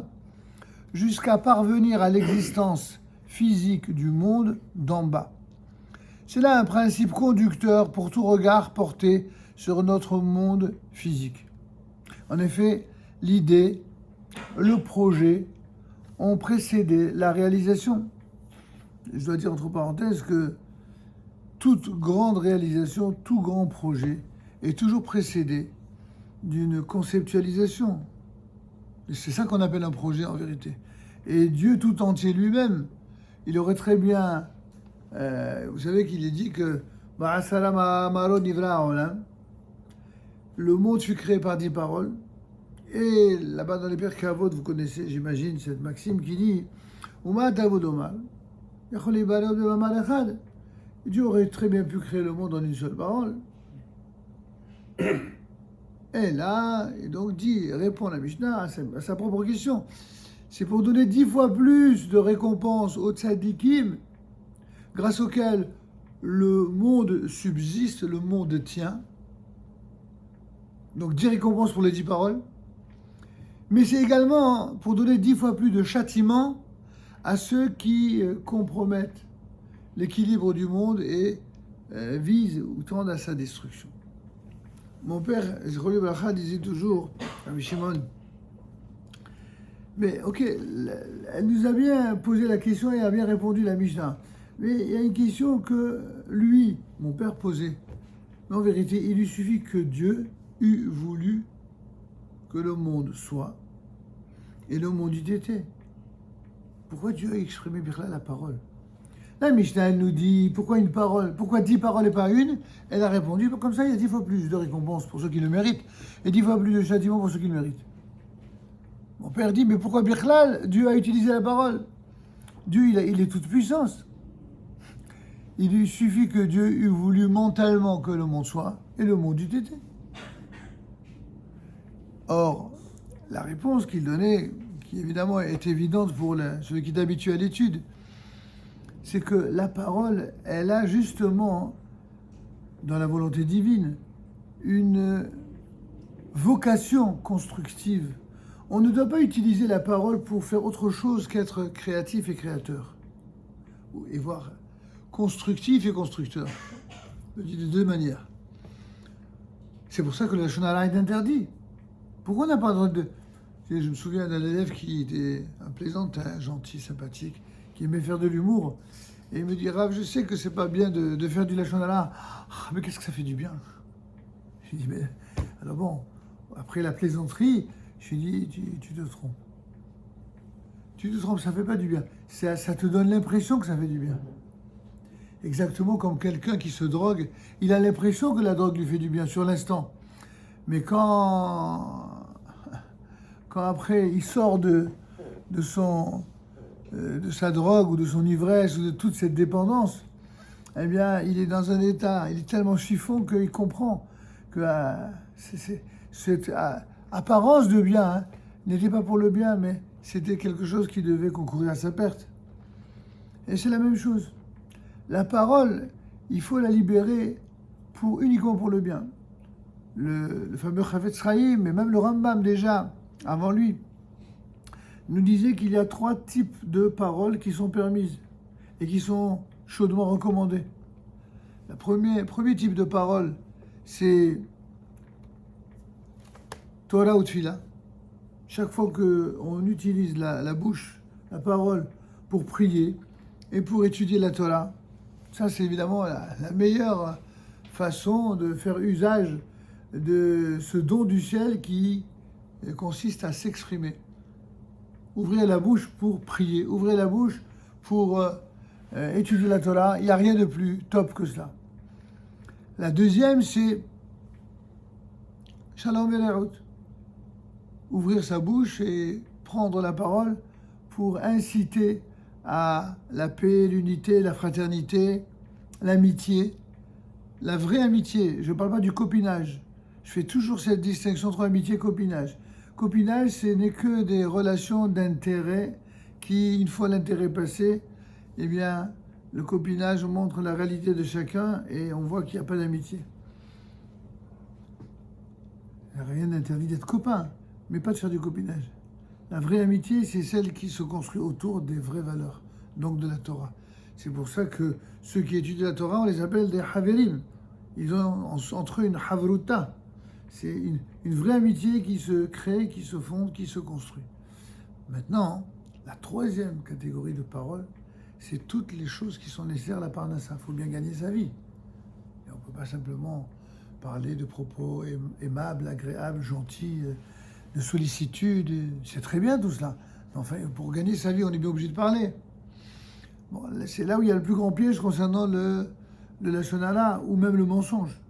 jusqu'à parvenir à l'existence physique du monde d'en bas. C'est là un principe conducteur pour tout regard porté sur notre monde physique. En effet, l'idée, le projet ont précédé la réalisation. Je dois dire entre parenthèses que toute grande réalisation, tout grand projet est toujours précédé d'une conceptualisation. Et c'est ça qu'on appelle un projet en vérité. Et Dieu tout entier lui-même, il aurait très bien... vous savez qu'il est dit que le monde fut créé par 10 paroles. Et là-bas dans les Pères Kavod, vous connaissez, j'imagine, cette maxime qui dit Dieu aurait très bien pu créer le monde en une seule parole. Et là, et donc dit, répond la Mishnah à sa propre question. C'est pour donner 10 fois plus de récompenses aux tzadikim, grâce auxquels le monde subsiste, le monde tient. Donc 10 récompenses pour les 10 paroles. Mais c'est également pour donner 10 fois plus de châtiments à ceux qui compromettent l'équilibre du monde et visent ou tendent à sa destruction. Mon père, Zroli Bracha, disait toujours, Rabbi Shimon, Mais ok, elle nous a bien posé la question et a bien répondu la Mishnah. Mais il y a une question que lui, mon père, posait. Mais en vérité, il lui suffit que Dieu eût voulu que le monde soit et le monde eût été. Pourquoi Dieu a exprimé Birla la parole? La Mishnah, elle nous dit pourquoi une parole, pourquoi 10 paroles et pas une? Elle a répondu comme ça, il y a 10 fois plus de récompenses pour ceux qui le méritent et 10 fois plus de châtiments pour ceux qui le méritent. Mon père dit mais pourquoi Birla, Dieu a utilisé la parole? Dieu, il est toute puissance. Il lui suffit que Dieu eût voulu mentalement que le monde soit et le monde eût été. Or, la réponse qu'il donnait, qui évidemment est évidente pour celui qui est habitué à l'étude, c'est que la parole, elle a justement, dans la volonté divine, une vocation constructive. On ne doit pas utiliser la parole pour faire autre chose qu'être créatif et créateur. Et voir constructif et constructeur. Je le dis de deux manières. C'est pour ça que le Lachon Hara est interdit. Pourquoi on n'a pas le droit de... Je me souviens d'un élève qui était un plaisantin, gentil, sympathique, qui aimait faire de l'humour. Et il me dit, Rav, je sais que c'est pas bien de faire du Lachon Hara. Ah, mais qu'est-ce que ça fait du bien? Je lui dis, mais... Alors bon, après la plaisanterie, je lui dis, tu te trompes. Tu te trompes, ça fait pas du bien. Ça te donne l'impression que ça fait du bien. Exactement comme quelqu'un qui se drogue, il a l'impression que la drogue lui fait du bien sur l'instant. Mais quand après il sort de sa drogue ou de son ivresse ou de toute cette dépendance, eh bien, il est dans un état, il est tellement chiffon qu'il comprend que cette apparence de bien n'était pas pour le bien, mais c'était quelque chose qui devait concourir à sa perte. Et c'est la même chose. La parole, il faut la libérer uniquement pour le bien. Le fameux Chafetz Chaim, mais même le Rambam déjà, avant lui, nous disait qu'il y a 3 types de paroles qui sont permises et qui sont chaudement recommandées. Le premier type de parole, c'est Torah ou Tfila. Chaque fois qu'on utilise la bouche, la parole, pour prier et pour étudier la Torah, ça c'est évidemment la meilleure façon de faire usage de ce don du ciel qui consiste à s'exprimer. Ouvrez la bouche pour prier, ouvrez la bouche pour étudier la Torah. Il n'y a rien de plus top que cela. La deuxième, c'est Shalom Velerut. Ouvrir sa bouche et prendre la parole pour inciter à la paix, l'unité, la fraternité, l'amitié, la vraie amitié. Je ne parle pas du copinage. Je fais toujours cette distinction entre amitié et copinage. Copinage, ce n'est que des relations d'intérêt qui, une fois l'intérêt passé, eh bien, le copinage montre la réalité de chacun et on voit qu'il n'y a pas d'amitié. Il n'y a rien d'interdit d'être copain, mais pas de faire du copinage. La vraie amitié, c'est celle qui se construit autour des vraies valeurs, donc de la Torah. C'est pour ça que ceux qui étudient la Torah, on les appelle des haverim. Ils ont entre eux une havruta. C'est une vraie amitié qui se crée, qui se fonde, qui se construit. Maintenant, la troisième catégorie de paroles, c'est toutes les choses qui sont nécessaires à la parnassa. Il faut bien gagner sa vie. Et on ne peut pas simplement parler de propos aimables, agréables, gentils, de sollicitude. C'est très bien tout cela. Mais enfin, pour gagner sa vie, on est bien obligé de parler. Bon, c'est là où il y a le plus grand piège concernant le Lachon Hara ou même le mensonge.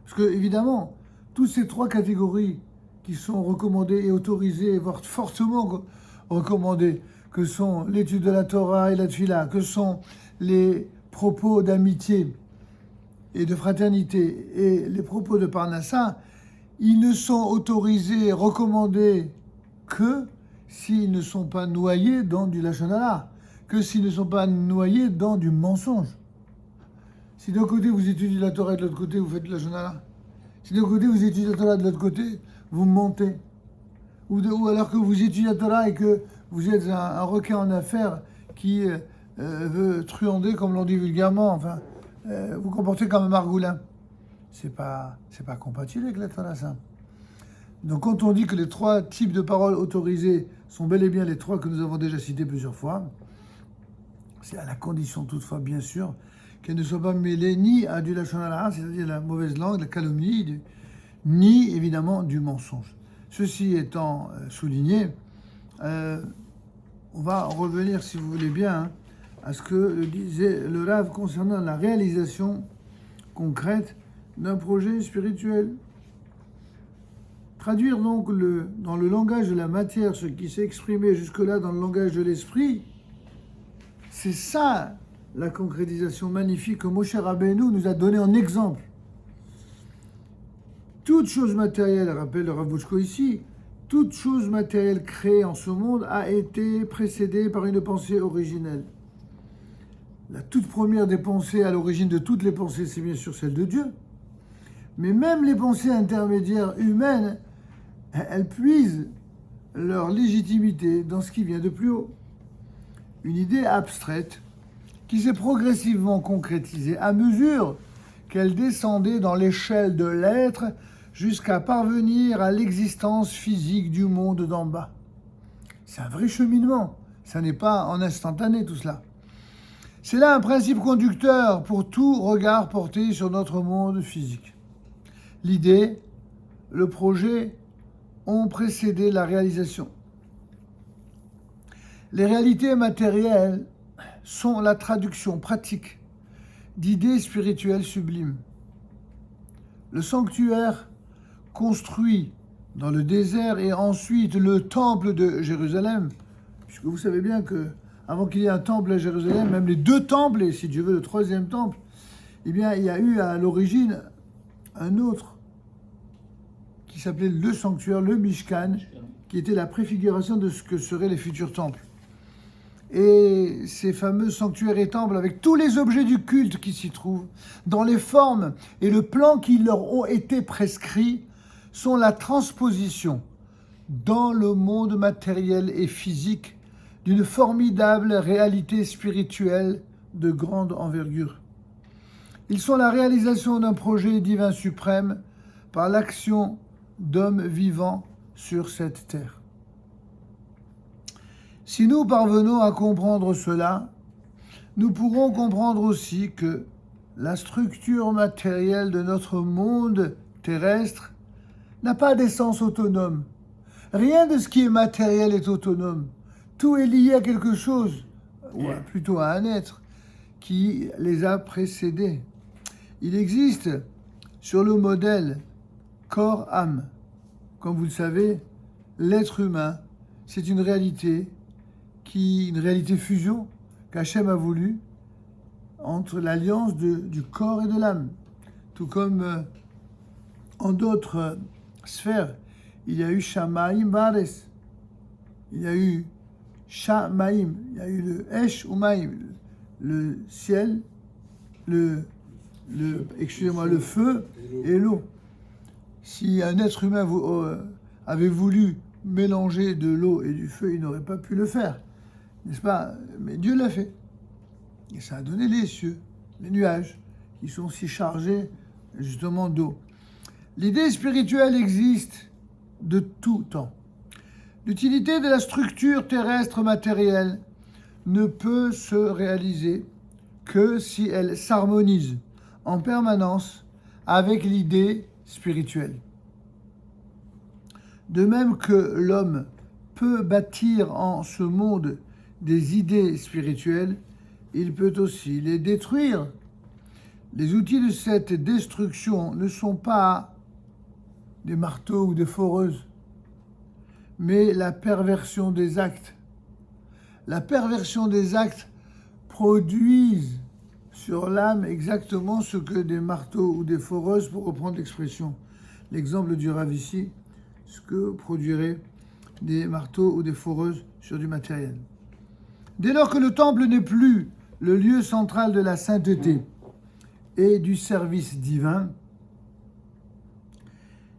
Parce que, évidemment, toutes ces 3 catégories qui sont recommandées et autorisées, voire fortement recommandées, que sont l'étude de la Torah et la Tfila, que sont les propos d'amitié et de fraternité et les propos de Parnassa, ils ne sont autorisés, recommandés que s'ils ne sont pas noyés dans du Lachon Hara, que s'ils ne sont pas noyés dans du mensonge. Si d'un côté vous étudiez la Torah et de l'autre côté vous faites du Lachon Hara, si d'un côté vous étudiez la Torah, de l'autre côté vous mentez, ou alors que vous étudiez la Torah et que vous êtes un requin en affaires qui veut truander, comme l'on dit vulgairement, enfin, vous comportez comme un margoulin. C'est pas compatible avec la Torah, ça. Donc quand on dit que les 3 types de paroles autorisées sont bel et bien les trois que nous avons déjà cités plusieurs fois. C'est à la condition toutefois, bien sûr, qu'elles ne soient pas mêlées ni à du lachon hara, c'est-à-dire la mauvaise langue, la calomnie, ni évidemment du mensonge. Ceci étant souligné, on va revenir, si vous voulez bien, à ce que disait le Rav concernant la réalisation concrète d'un projet spirituel. Traduire donc dans le langage de la matière ce qui s'est exprimé jusque-là dans le langage de l'esprit, c'est ça la concrétisation magnifique que Moshe Rabbeinu nous a donné en exemple. Toute chose matérielle, rappelle le Rav Bouchko ici, toute chose matérielle créée en ce monde a été précédée par une pensée originelle. La toute première des pensées à l'origine de toutes les pensées, c'est bien sûr celle de Dieu. Mais même les pensées intermédiaires humaines, elles puisent leur légitimité dans ce qui vient de plus haut. Une idée abstraite qui s'est progressivement concrétisée à mesure qu'elle descendait dans l'échelle de l'être jusqu'à parvenir à l'existence physique du monde d'en bas. C'est un vrai cheminement, ça n'est pas en instantané tout cela. C'est là un principe conducteur pour tout regard porté sur notre monde physique. L'idée, le projet ont précédé la réalisation. Les réalités matérielles sont la traduction pratique d'idées spirituelles sublimes. Le sanctuaire construit dans le désert et ensuite le temple de Jérusalem, puisque vous savez bien que avant qu'il y ait un temple à Jérusalem, même les deux temples, et si Dieu veut le troisième temple, eh bien il y a eu à l'origine un autre qui s'appelait le sanctuaire, le Mishkan, qui était la préfiguration de ce que seraient les futurs temples. Et ces fameux sanctuaires et temples, avec tous les objets du culte qui s'y trouvent, dans les formes et le plan qui leur ont été prescrits, sont la transposition dans le monde matériel et physique d'une formidable réalité spirituelle de grande envergure. Ils sont la réalisation d'un projet divin suprême par l'action d'hommes vivants sur cette terre. Si nous parvenons à comprendre cela, nous pourrons comprendre aussi que la structure matérielle de notre monde terrestre n'a pas d'essence autonome. Rien de ce qui est matériel est autonome. Tout est lié à quelque chose, ou plutôt à un être, qui les a précédés. Il existe sur le modèle corps-âme. Comme vous le savez, l'être humain, c'est une réalité fusion qu'Hachem a voulu entre l'alliance du corps et de l'âme. Tout comme en d'autres sphères, il y a eu Shamaim Vares, il y a eu Shamaim, il y a eu le Esh Umaim, le ciel, le feu et l'eau. Si un être humain avait voulu mélanger de l'eau et du feu, il n'aurait pas pu le faire, n'est-ce pas? Mais Dieu l'a fait. Et ça a donné les cieux, les nuages, qui sont si chargés justement d'eau. L'idée spirituelle existe de tout temps. L'utilité de la structure terrestre matérielle ne peut se réaliser que si elle s'harmonise en permanence avec l'idée spirituelle. De même que l'homme peut bâtir en ce monde des idées spirituelles, il peut aussi les détruire. Les outils de cette destruction ne sont pas des marteaux ou des foreuses, mais la perversion des actes. La perversion des actes produisent sur l'âme exactement ce que des marteaux ou des foreuses, pour reprendre l'expression, l'exemple du Rav ici, ce que produiraient des marteaux ou des foreuses sur du matériel. Dès lors que le temple n'est plus le lieu central de la sainteté et du service divin,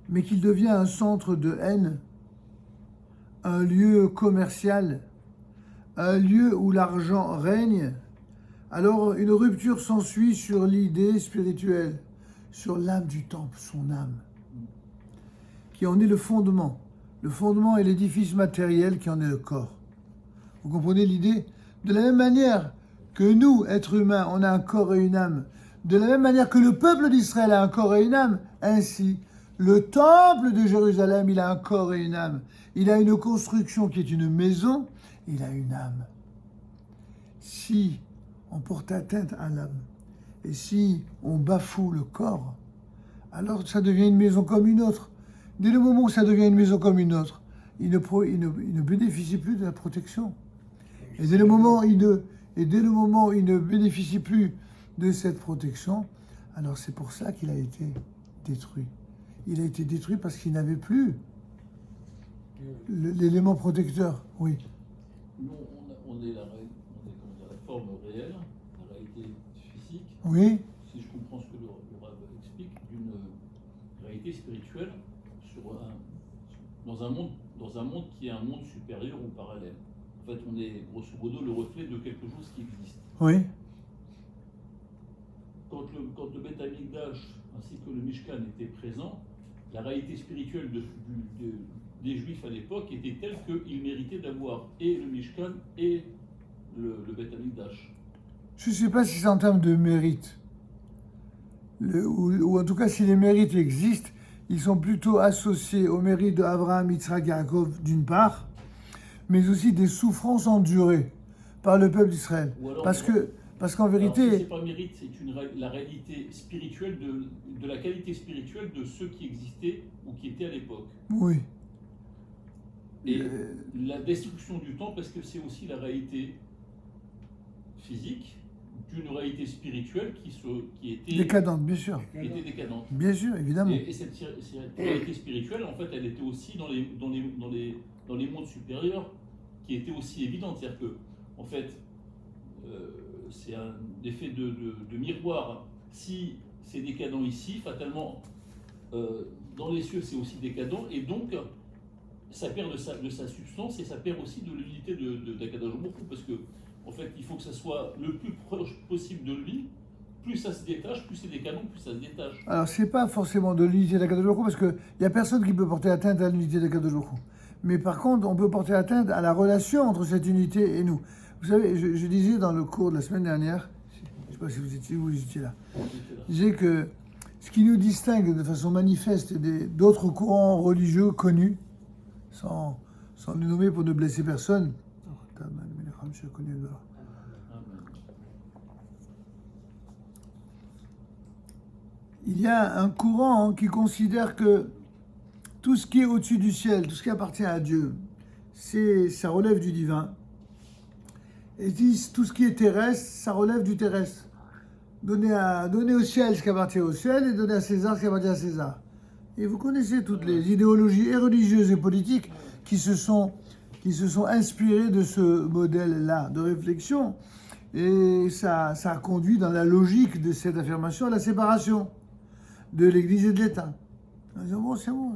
mais qu'il devient un centre de haine, un lieu commercial, un lieu où l'argent règne, alors une rupture s'ensuit sur l'idée spirituelle, sur l'âme du temple, son âme, qui en est le fondement, le fondement et l'édifice matériel qui en est le corps. Vous comprenez l'idée? De la même manière que nous, êtres humains, on a un corps et une âme, de la même manière que le peuple d'Israël a un corps et une âme, ainsi, le temple de Jérusalem, il a un corps et une âme. Il a une construction qui est une maison, il a une âme. Si on porte atteinte à l'âme, et si on bafoue le corps, alors ça devient une maison comme une autre. Dès le moment où ça devient une maison comme une autre, il ne bénéficie plus de la protection. Et dès le moment où il ne bénéficie plus de cette protection, alors c'est pour ça qu'il a été détruit. Il a été détruit parce qu'il n'avait plus l'élément protecteur. Oui. Nous, on est la forme réelle, la réalité physique. Oui. Si je comprends ce que le Rav explique, d'une réalité spirituelle dans un monde qui est un monde supérieur ou parallèle. En fait, on est grosso modo le reflet de quelque chose qui existe. Oui. Quand le Beth Amikdash ainsi que le Mishkan étaient présents, la réalité spirituelle des Juifs à l'époque était telle qu'ils méritaient d'avoir et le Mishkan et le Beth Amikdash. Je ne sais pas si c'est en termes de mérite. Ou en tout cas, si les mérites existent, ils sont plutôt associés au mérite d'Abraham, Yitzhak, Yaakov d'une part, mais aussi des souffrances endurées par le peuple d'Israël. Parce qu'en vérité... Alors, c'est pas mérite, c'est la réalité spirituelle de la qualité spirituelle de ceux qui existaient ou qui étaient à l'époque. Oui. Et la destruction du temps, parce que c'est aussi la réalité physique d'une réalité spirituelle qui était décadente, bien sûr. Qui était décadente. Bien sûr, évidemment. Et cette réalité spirituelle, en fait, elle était aussi dans les mondes supérieurs, qui était aussi évidente. C'est-à-dire que, en fait, c'est un effet de miroir. Si c'est décadent ici, fatalement, dans les cieux, c'est aussi décadent, et donc, ça perd de sa substance, et ça perd aussi de l'unité d'Akadosh Baruch Hu, parce que, en fait, il faut que ça soit le plus proche possible de lui. Plus ça se détache, plus c'est décadent, plus ça se détache. Alors, c'est pas forcément de l'unité d'Akadosh Baruch Hu, parce qu'il n'y a personne qui peut porter atteinte à l'unité d'Akadosh Baruch Hu. Mais par contre, on peut porter atteinte à la relation entre cette unité et nous. Vous savez, je disais dans le cours de la semaine dernière, je ne sais pas si vous étiez là, je disais que ce qui nous distingue de façon manifeste d'autres courants religieux connus, sans les nommer pour ne blesser personne, il y a un courant qui considère que tout ce qui est au-dessus du ciel, tout ce qui appartient à Dieu, ça relève du divin. Et disent tout ce qui est terrestre, ça relève du terrestre. Donner au ciel ce qui appartient au ciel et donner à César ce qui appartient à César. Et vous connaissez toutes les idéologies et religieuses et politiques qui se sont inspirées de ce modèle-là de réflexion. Et ça a conduit dans la logique de cette affirmation à la séparation de l'Église et de l'État. En disant, bon, c'est bon,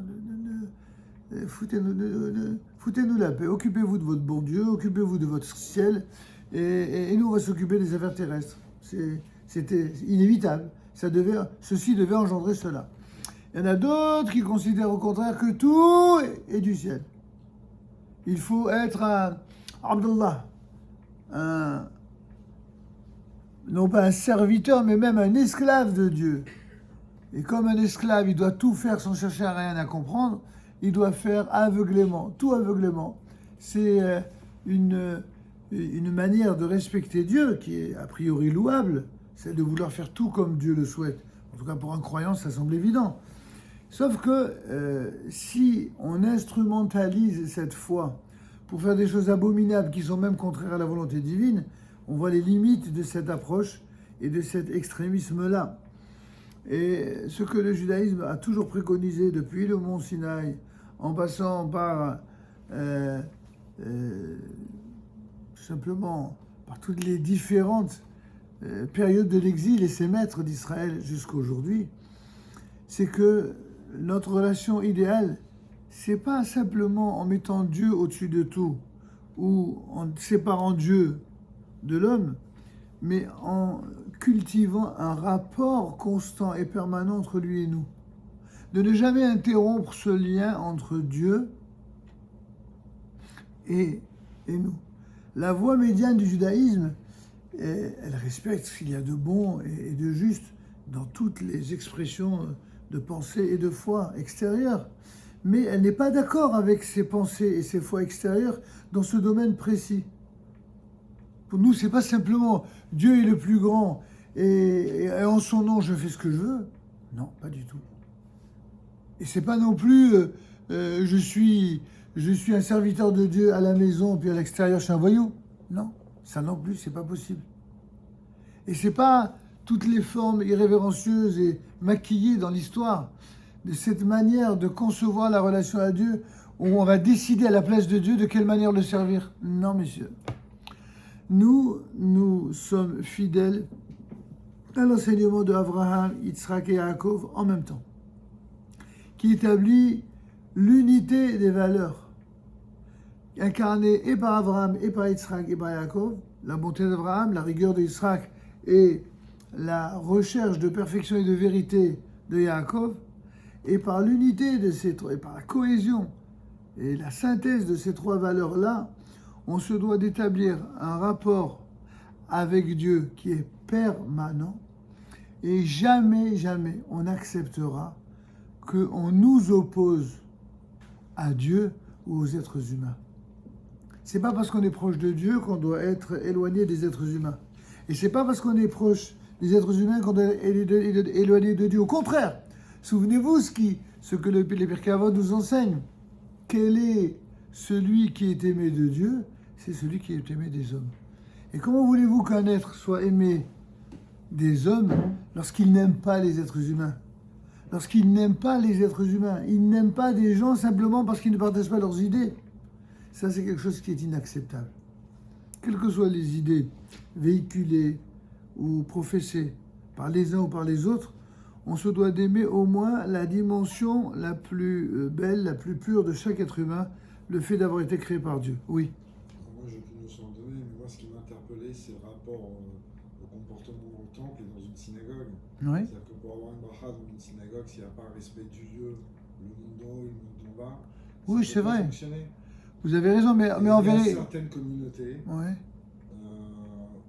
foutez-nous la paix, occupez-vous de votre bon Dieu, occupez-vous de votre ciel, et nous, on va s'occuper des affaires terrestres. C'était inévitable. Ceci devait engendrer cela. Il y en a d'autres qui considèrent au contraire que tout est du ciel. Il faut être un Abdullah, non pas un serviteur, mais même un esclave de Dieu. Et comme un esclave, il doit tout faire sans chercher à rien à comprendre, il doit faire aveuglément, tout aveuglément. C'est une manière de respecter Dieu qui est a priori louable, c'est de vouloir faire tout comme Dieu le souhaite. En tout cas, pour un croyant, ça semble évident. Sauf que si on instrumentalise cette foi pour faire des choses abominables qui sont même contraires à la volonté divine, on voit les limites de cette approche et de cet extrémisme-là. Et ce que le judaïsme a toujours préconisé depuis le mont Sinaï, en passant par tout simplement par toutes les différentes périodes de l'exil et ses maîtres d'Israël jusqu'à aujourd'hui, c'est que notre relation idéale, c'est pas simplement en mettant Dieu au-dessus de tout ou en séparant Dieu de l'homme, mais en cultivant un rapport constant et permanent entre lui et nous. De ne jamais interrompre ce lien entre Dieu et nous. La voie médiane du judaïsme, elle respecte ce qu'il y a de bon et de juste dans toutes les expressions de pensée et de foi extérieures. Mais elle n'est pas d'accord avec ses pensées et ses foi extérieures dans ce domaine précis. Pour nous, c'est pas simplement Dieu est le plus grand et en son nom je fais ce que je veux. Non, pas du tout. Et c'est pas non plus je suis un serviteur de Dieu à la maison puis à l'extérieur je suis un voyou. Non, ça non plus c'est pas possible. Et c'est pas toutes les formes irrévérencieuses et maquillées dans l'histoire de cette manière de concevoir la relation à Dieu où on va décider à la place de Dieu de quelle manière le servir. Non, messieurs. Nous sommes fidèles à l'enseignement de Abraham, Yitzhak et Yaakov en même temps, qui établit l'unité des valeurs incarnées et par Abraham et par Yitzhak et par Yaakov, la bonté d'Abraham, la rigueur de Yitzhak et la recherche de perfection et de vérité de Yaakov, et par l'unité de ces trois, et par la cohésion et la synthèse de ces trois valeurs-là, on se doit d'établir un rapport avec Dieu qui est permanent, et jamais, jamais on acceptera qu'on nous oppose à Dieu ou aux êtres humains. C'est pas parce qu'on est proche de Dieu qu'on doit être éloigné des êtres humains. Et c'est pas parce qu'on est proche des êtres humains qu'on doit être éloigné de Dieu. Au contraire, souvenez-vous ce que les Pirkei Avot nous enseignent. Quel est celui qui est aimé de Dieu? C'est celui qui est aimé des hommes. Et comment voulez-vous qu'un être soit aimé des hommes lorsqu'il n'aime pas les êtres humains? Lorsqu'il n'aime pas les êtres humains, il n'aime pas des gens simplement parce qu'ils ne partagent pas leurs idées. Ça, c'est quelque chose qui est inacceptable. Quelles que soient les idées véhiculées ou professées par les uns ou par les autres, on se doit d'aimer au moins la dimension la plus belle, la plus pure de chaque être humain, le fait d'avoir été créé par Dieu. Oui. Moi, j'ai aucune notion de donner, mais moi, ce qui m'a interpellé, c'est le rapport au comportement dans le temple et dans une synagogue. Oui. C'est-à-dire que pour avoir une bracha dans une synagogue, s'il n'y a pas un respect du lieu, le monde d'en haut et le monde d'en bas, Oui, ça c'est peut pas vrai. fonctionner. Vous avez raison, mais en Il y a vérité... certaines communautés Ouais,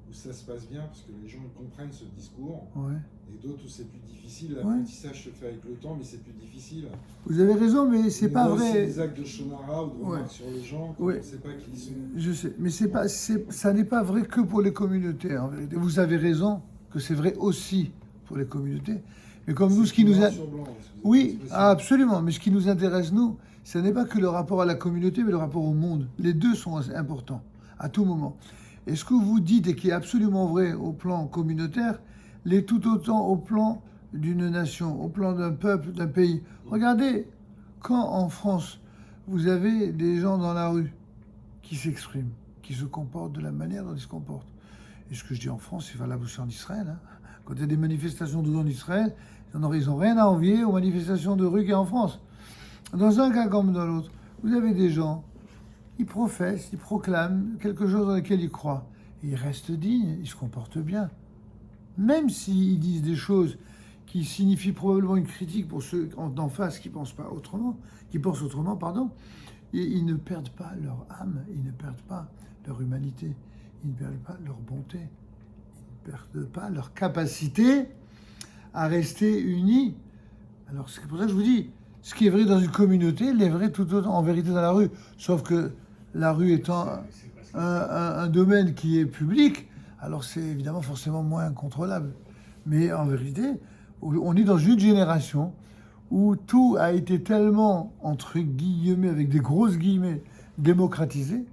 où ça se passe bien, parce que les gens ils comprennent ce discours, ouais. et d'autres où c'est plus difficile. Ouais. L'apprentissage se fait avec le temps, mais c'est plus difficile. Vous avez raison, mais c'est On pas voit aussi vrai. des actes de shonara ou de remarques Ouais. sur les gens, quand Ouais. on ne sait pas qui ils sont. Je sais, mais ça n'est pas vrai que pour les communautés, en vérité. Vous avez raison que c'est vrai aussi pour les communautés. Mais comme nous, ce qui nous Noir a... sur blanc, excusez-moi, Oui, c'est absolument. Mais ce qui nous intéresse, nous, ce n'est pas que le rapport à la communauté, mais le rapport au monde. Les deux sont importants, à tout moment. Et ce que vous dites, et qui est absolument vrai au plan communautaire, l'est tout autant au plan d'une nation, au plan d'un peuple, d'un pays. Regardez, quand en France, vous avez des gens dans la rue qui s'expriment, qui se comportent de la manière dont ils se comportent. Et ce que je dis en France, c'est valable aussi en Israël. Hein. Quand il y a des manifestations de rue en Israël, ils n'ont rien à envier aux manifestations de rue qu'il y a en France. Dans un cas comme dans l'autre, vous avez des gens, ils professent, ils proclament quelque chose dans lequel ils croient. Et ils restent dignes, ils se comportent bien. Même s'ils disent des choses qui signifient probablement une critique pour ceux d'en face qui pensent pas autrement, qui pensent autrement, pardon, et ils ne perdent pas leur âme, ils ne perdent pas leur humanité, ils ne perdent pas leur bonté, ils ne perdent pas leur capacité à rester unis. Alors c'est pour ça que je vous dis, ce qui est vrai dans une communauté, l'est vrai tout autant en vérité dans la rue. Sauf que la rue étant un domaine qui est public, alors c'est évidemment forcément moins incontrôlable. Mais en vérité, on est dans une génération où tout a été tellement, entre guillemets, avec des grosses guillemets, démocratisé,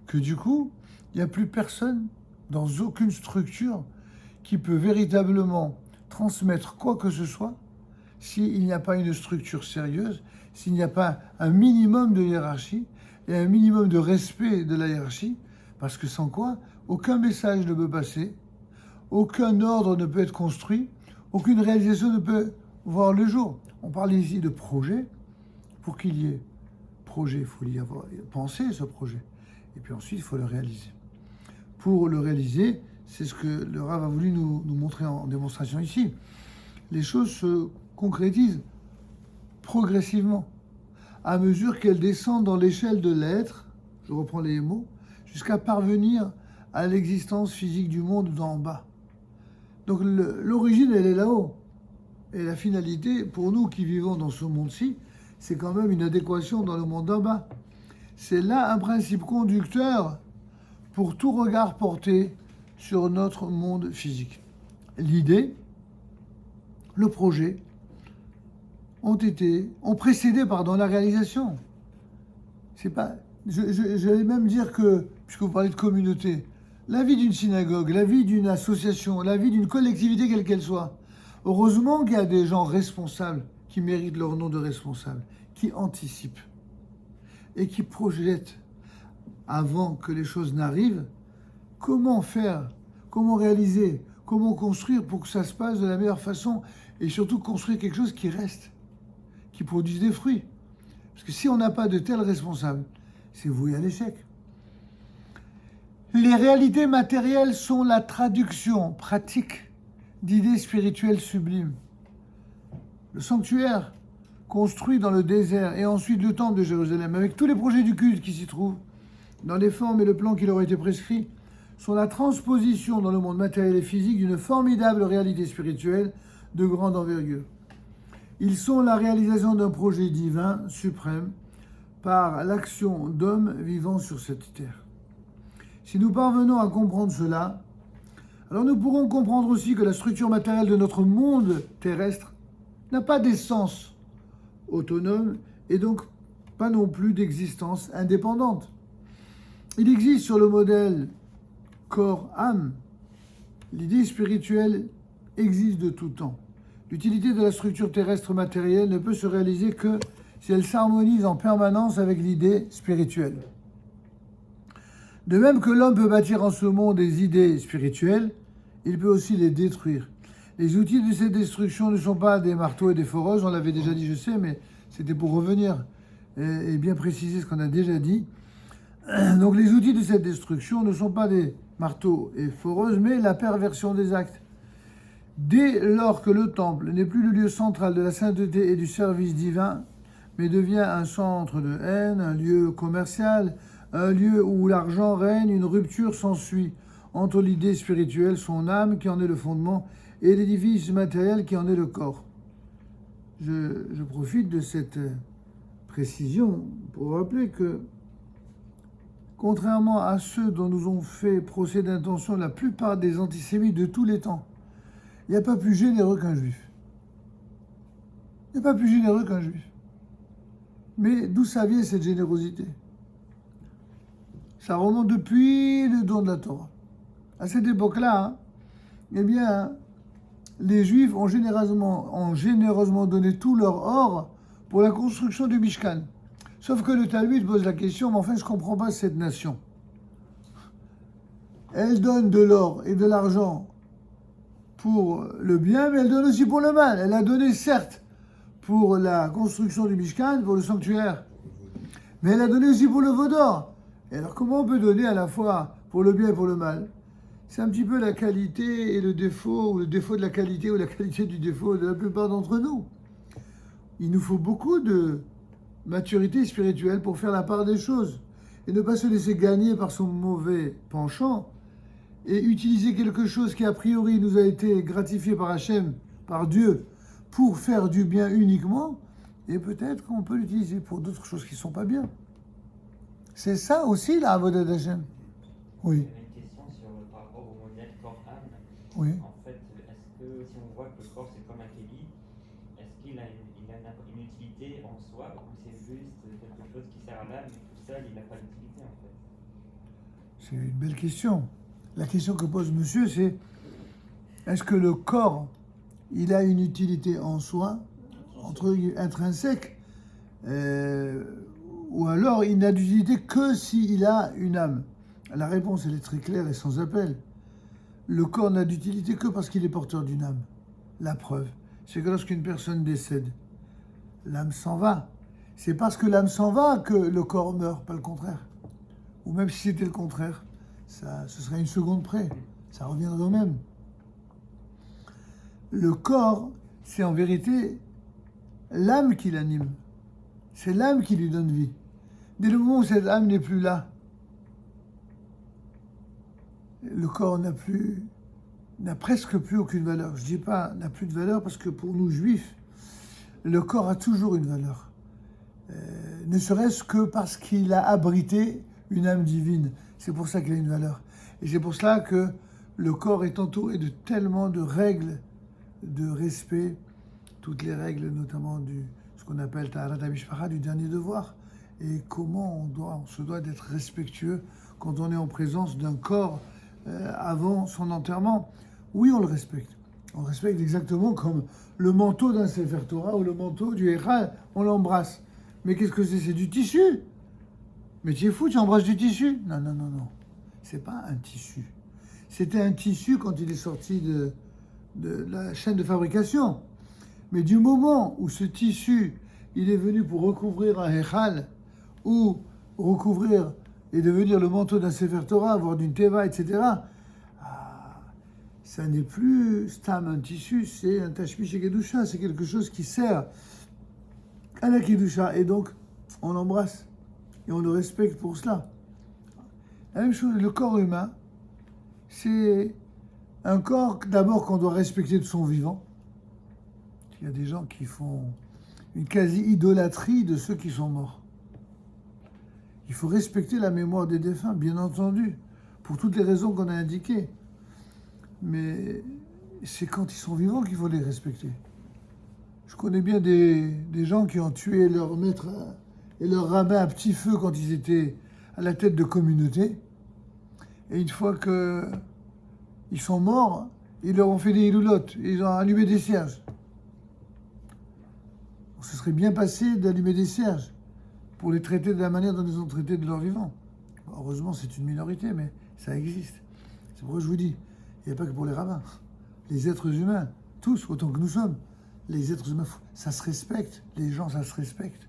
que du coup, il n'y a plus personne dans aucune structure qui peut véritablement transmettre quoi que ce soit s'il n'y a pas une structure sérieuse, s'il n'y a pas un minimum de hiérarchie et un minimum de respect de la hiérarchie, parce que sans quoi, aucun message ne peut passer, aucun ordre ne peut être construit, aucune réalisation ne peut voir le jour. On parle ici de projet. Pour qu'il y ait projet, il faut y avoir pensé ce projet. Et puis ensuite, il faut le réaliser. Pour le réaliser, c'est ce que le Rav a voulu nous montrer en démonstration ici. Les choses se concrétisent progressivement, à mesure qu'elles descendent dans l'échelle de l'être, je reprends les mots, jusqu'à parvenir à l'existence physique du monde d'en bas. Donc l'origine, elle est là-haut. Et la finalité, pour nous qui vivons dans ce monde-ci, c'est quand même une adéquation dans le monde d'en bas. C'est là un principe conducteur pour tout regard porté sur notre monde physique. L'idée, le projet ont précédé la réalisation. C'est pas, j'allais même dire que, puisque vous parlez de communauté, la vie d'une synagogue, la vie d'une association, la vie d'une collectivité quelle qu'elle soit, heureusement qu'il y a des gens responsables qui méritent leur nom de responsables, qui anticipent et qui projettent avant que les choses n'arrivent, comment faire, comment réaliser, comment construire pour que ça se passe de la meilleure façon et surtout construire quelque chose qui reste, qui produise des fruits. Parce que si on n'a pas de tels responsables, c'est voué à l'échec. Les réalités matérielles sont la traduction pratique d'idées spirituelles sublimes. Le sanctuaire construit dans le désert et ensuite le temple de Jérusalem, avec tous les projets du culte qui s'y trouvent, dans les formes et le plan qui leur a été prescrit, sont la transposition dans le monde matériel et physique d'une formidable réalité spirituelle de grande envergure. Ils sont la réalisation d'un projet divin suprême par l'action d'hommes vivant sur cette terre. Si nous parvenons à comprendre cela, alors nous pourrons comprendre aussi que la structure matérielle de notre monde terrestre n'a pas d'essence autonome et donc pas non plus d'existence indépendante. Il existe sur le modèle corps-âme, l'idée spirituelle existe de tout temps. L'utilité de la structure terrestre matérielle ne peut se réaliser que si elle s'harmonise en permanence avec l'idée spirituelle. De même que l'homme peut bâtir en ce monde des idées spirituelles, il peut aussi les détruire. Les outils de cette destruction ne sont pas des marteaux et des foreuses, on l'avait déjà dit, je sais, mais c'était pour revenir et bien préciser ce qu'on a déjà dit. Donc les outils de cette destruction ne sont pas des marteaux et foreuses, mais la perversion des actes. Dès lors que le temple n'est plus le lieu central de la sainteté et du service divin, mais devient un centre de haine, un lieu commercial, un lieu où l'argent règne, une rupture s'ensuit entre l'idée spirituelle, son âme qui en est le fondement, et l'édifice matériel qui en est le corps. Je profite de cette précision pour rappeler que, contrairement à ceux dont nous ont fait procès d'intention la plupart des antisémites de tous les temps, il n'y a pas plus généreux qu'un juif. Il n'y a pas plus généreux qu'un juif. Mais d'où ça vient cette générosité? Ça remonte depuis le don de la Torah. À cette époque-là, eh bien, les Juifs ont généreusement donné tout leur or pour la construction du Mishkan. Sauf que le Talmud pose la question, mais enfin, je ne comprends pas cette nation. Elle donne de l'or et de l'argent pour le bien, mais elle donne aussi pour le mal. Elle a donné, certes, pour la construction du Mishkan, pour le sanctuaire, mais elle a donné aussi pour le veau d'or. Et alors, comment on peut donner à la fois pour le bien et pour le mal? C'est un petit peu la qualité et le défaut, ou le défaut de la qualité ou la qualité du défaut de la plupart d'entre nous. Il nous faut beaucoup de maturité spirituelle pour faire la part des choses et ne pas se laisser gagner par son mauvais penchant et utiliser quelque chose qui a priori nous a été gratifié par Hachem, par Dieu, pour faire du bien uniquement, et peut-être qu'on peut l'utiliser pour d'autres choses qui ne sont pas bien. C'est ça aussi la avodat d'Hachem. Oui. J'avais une question par rapport au modèle corps-âme. Oui. En fait, est-ce que si on voit que le corps c'est comme un kéli, est-ce qu'il a une utilité en soi ou c'est juste quelque chose qui sert à l'âme et tout seul il n'a pas d'utilité en fait? C'est une belle question. La question que pose monsieur, c'est est-ce que le corps, il a une utilité en soi, intrinsèque, ou alors il n'a d'utilité que s'il a une âme? La réponse, elle est très claire et sans appel. Le corps n'a d'utilité que parce qu'il est porteur d'une âme. La preuve, c'est que lorsqu'une personne décède, l'âme s'en va. C'est parce que l'âme s'en va que le corps meurt, pas le contraire. Ou même si c'était le contraire, ce serait une seconde près. Ça reviendrait au même. Le corps, c'est en vérité l'âme qui l'anime. C'est l'âme qui lui donne vie. Dès le moment où cette âme n'est plus là, le corps n'a presque plus aucune valeur. Je dis pas n'a plus de valeur parce que pour nous juifs, le corps a toujours une valeur. Ne serait-ce que parce qu'il a abrité une âme divine. C'est pour ça qu'il a une valeur. Et c'est pour cela que le corps est entouré de tellement de règles de respect, toutes les règles notamment ce qu'on appelle Taharat HaMishpacha, du dernier devoir. Et comment on se doit d'être respectueux quand on est en présence d'un corps avant son enterrement. Oui, on le respecte. On le respecte exactement comme le manteau d'un Sefer Torah ou le manteau du Héral, on l'embrasse. Mais qu'est-ce que c'est? C'est du tissu. Mais tu es fou, tu embrasses du tissu? Non, non, non, non. C'est pas un tissu. C'était un tissu quand il est sorti de la chaîne de fabrication. Mais du moment où ce tissu, il est venu pour recouvrir un Héral ou recouvrir et devenir le manteau d'un Sefer Torah, voire d'une Teva, etc., ça n'est plus stam un tissu, c'est un tashmish et kedusha, c'est quelque chose qui sert à la kedusha, et donc on l'embrasse et on le respecte pour cela. La même chose, le corps humain, c'est un corps d'abord qu'on doit respecter de son vivant. Il y a des gens qui font une quasi-idolâtrie de ceux qui sont morts. Il faut respecter la mémoire des défunts, bien entendu, pour toutes les raisons qu'on a indiquées. Mais c'est quand ils sont vivants qu'il faut les respecter. Je connais bien des gens qui ont tué leur maître et leur rabbin à petit feu quand ils étaient à la tête de communauté. Et une fois qu'ils sont morts, ils leur ont fait des hiloulottes, ils ont allumé des cierges. Ce serait bien passé d'allumer des cierges pour les traiter de la manière dont ils ont traité de leurs vivants. Heureusement, c'est une minorité, mais ça existe. C'est pourquoi je vous dis, il n'y a pas que pour les rabbins. Les êtres humains, tous, autant que nous sommes, les êtres humains, ça se respecte. Les gens, ça se respecte.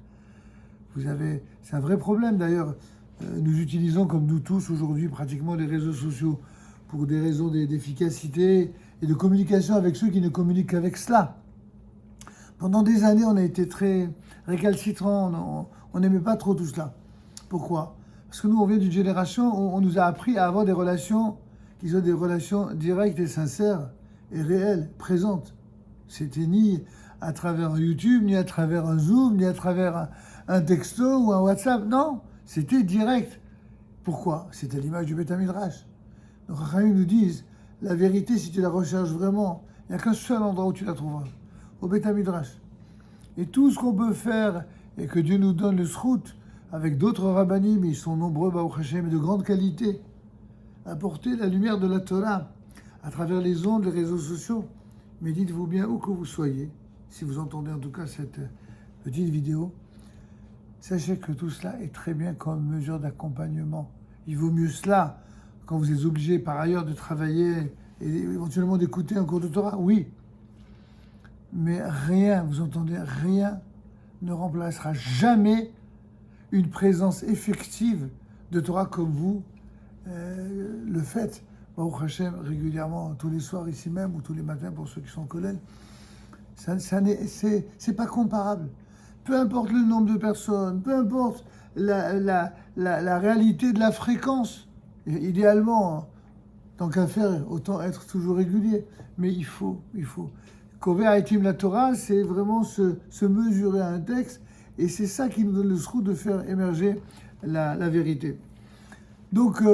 C'est un vrai problème d'ailleurs. Nous utilisons, comme nous tous aujourd'hui, pratiquement les réseaux sociaux pour des raisons d'efficacité et de communication avec ceux qui ne communiquent qu'avec cela. Pendant des années, on a été très récalcitrants, on n'aimait pas trop tout cela. Pourquoi? Parce que nous, on vient d'une génération où on nous a appris à avoir des relations qui sont des relations directes et sincères et réelles, présentes. C'était ni à travers un YouTube, ni à travers un Zoom, ni à travers un texto ou un WhatsApp. Non, c'était direct. Pourquoi? C'était l'image du Beth Midrash. Donc, Chachamim nous disent, la vérité, si tu la recherches vraiment, il n'y a qu'un seul endroit où tu la trouveras, au Beth Midrash. Et tout ce qu'on peut faire, et que Dieu nous donne le srout, avec d'autres rabbanim, ils sont nombreux, Baruch Hashem, et de grande qualité, apporter la lumière de la Torah à travers les ondes, les réseaux sociaux. Mais dites-vous bien, où que vous soyez, si vous entendez en tout cas cette petite vidéo, sachez que tout cela est très bien comme mesure d'accompagnement. Il vaut mieux cela quand vous êtes obligé par ailleurs de travailler et éventuellement d'écouter un cours de Torah, oui. Mais rien, vous entendez, rien ne remplacera jamais une présence effective de Torah comme vous le faites, Baruch Hashem, régulièrement, tous les soirs ici même, ou tous les matins pour ceux qui sont au collège. C'est pas comparable. Peu importe le nombre de personnes, peu importe la réalité de la fréquence. Et idéalement, tant qu'à faire, autant être toujours régulier. Mais il faut. Kover Haïtim la Torah, c'est vraiment se mesurer à un texte, et c'est ça qui nous donne le srout de faire émerger la vérité. Donc,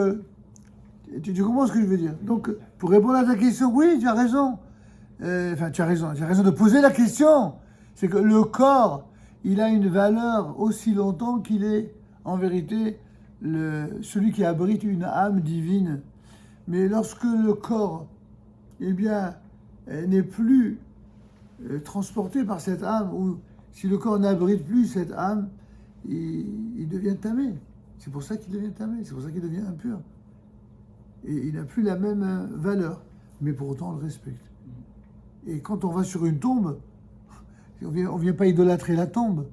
tu comprends ce que je veux dire? Donc, pour répondre à ta question, oui, tu as raison. Tu as raison de poser la question. C'est que le corps, il a une valeur aussi longtemps qu'il est, en vérité, celui qui abrite une âme divine. Mais lorsque le corps, eh bien, n'est plus transporté par cette âme, ou si le corps n'abrite plus cette âme, il devient tamé. C'est pour ça qu'il devient tamé, c'est pour ça qu'il devient impur. Et il n'a plus la même valeur, mais pour autant on le respecte. Et quand on va sur une tombe, on vient pas idolâtrer la tombe.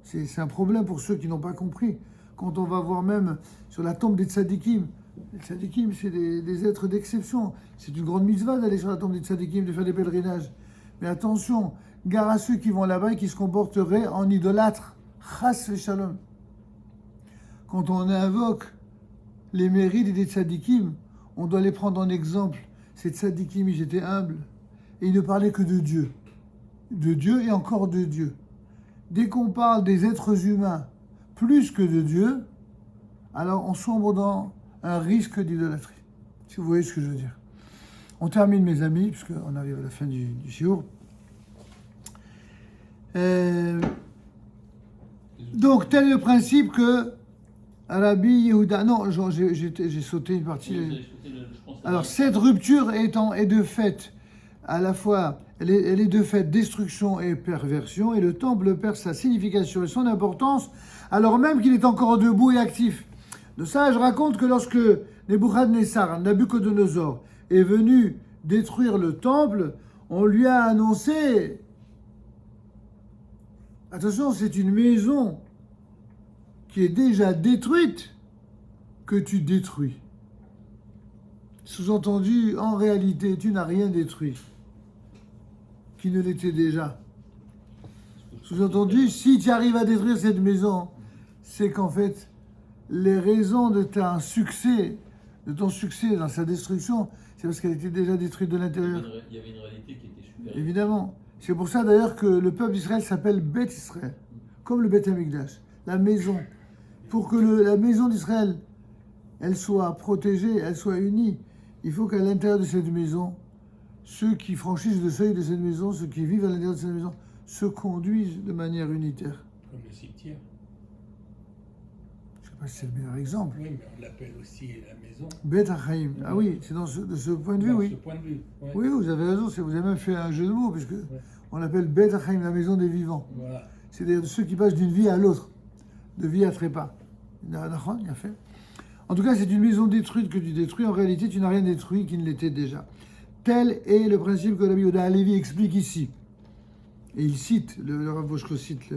C'est un problème pour ceux qui n'ont pas compris. Quand on va voir même sur la tombe des tzadikim, les tzadikim, c'est des êtres d'exception. C'est une grande mitzvah d'aller sur la tombe des tzadikim, de faire des pèlerinages. Mais attention, gare à ceux qui vont là-bas et qui se comporteraient en idolâtres. Chas v'shalom. Quand on invoque les mérites des tzadikim, on doit les prendre en exemple. Ces tzadikim, ils étaient humbles et ils ne parlaient que de Dieu. De Dieu et encore de Dieu. Dès qu'on parle des êtres humains plus que de Dieu, alors on sombre dans un risque d'idolâtrie. Si vous voyez ce que je veux dire. On termine, mes amis, puisqu'on arrive à la fin du shiur. Donc, tel est le principe que Rabbi Yehuda... Non, j'ai sauté une partie. Oui, vous avez sauté je pense, Alors, cette rupture est de fait, à la fois, elle est de fait destruction et perversion, et le temple perd sa signification et son importance, alors même qu'il est encore debout et actif. De ça, je raconte que lorsque Nebuchadnezzar, Nabucodonosor, est venu détruire le temple, on lui a annoncé... Attention, c'est une maison qui est déjà détruite que tu détruis. Sous-entendu, en réalité, tu n'as rien détruit qui ne l'était déjà. Sous-entendu, si tu arrives à détruire cette maison, c'est qu'en fait, les raisons de ton succès dans sa destruction, c'est parce qu'elle était déjà détruite de l'intérieur. Il y avait une réalité qui était supérieure. Évidemment. C'est pour ça d'ailleurs que le peuple d'Israël s'appelle Beth Israël, comme le Beth Amikdash, la maison. Pour que la maison d'Israël, elle soit protégée, elle soit unie, il faut qu'à l'intérieur de cette maison, ceux qui franchissent le seuil de cette maison, ceux qui vivent à l'intérieur de cette maison, se conduisent de manière unitaire. Comme le cimetière. Je ne sais pas si c'est le meilleur exemple. Oui, mais on l'appelle aussi la maison. Beth Achaïm. Ah oui, c'est de ce point de vue, Dans oui. ce point de vue. Ouais. Oui, vous avez raison, vous avez même fait un jeu de mots, puisque on l'appelle Beth Achaïm, la maison des vivants. Voilà. C'est-à-dire ceux qui passent d'une vie à l'autre, de vie à trépas. Il a fait. En tout cas, c'est une maison détruite que tu détruis. En réalité, tu n'as rien détruit qui ne l'était déjà. Tel est le principe que Rabbi Yehuda Halevi explique ici. Et il cite, le Rav Boshko cite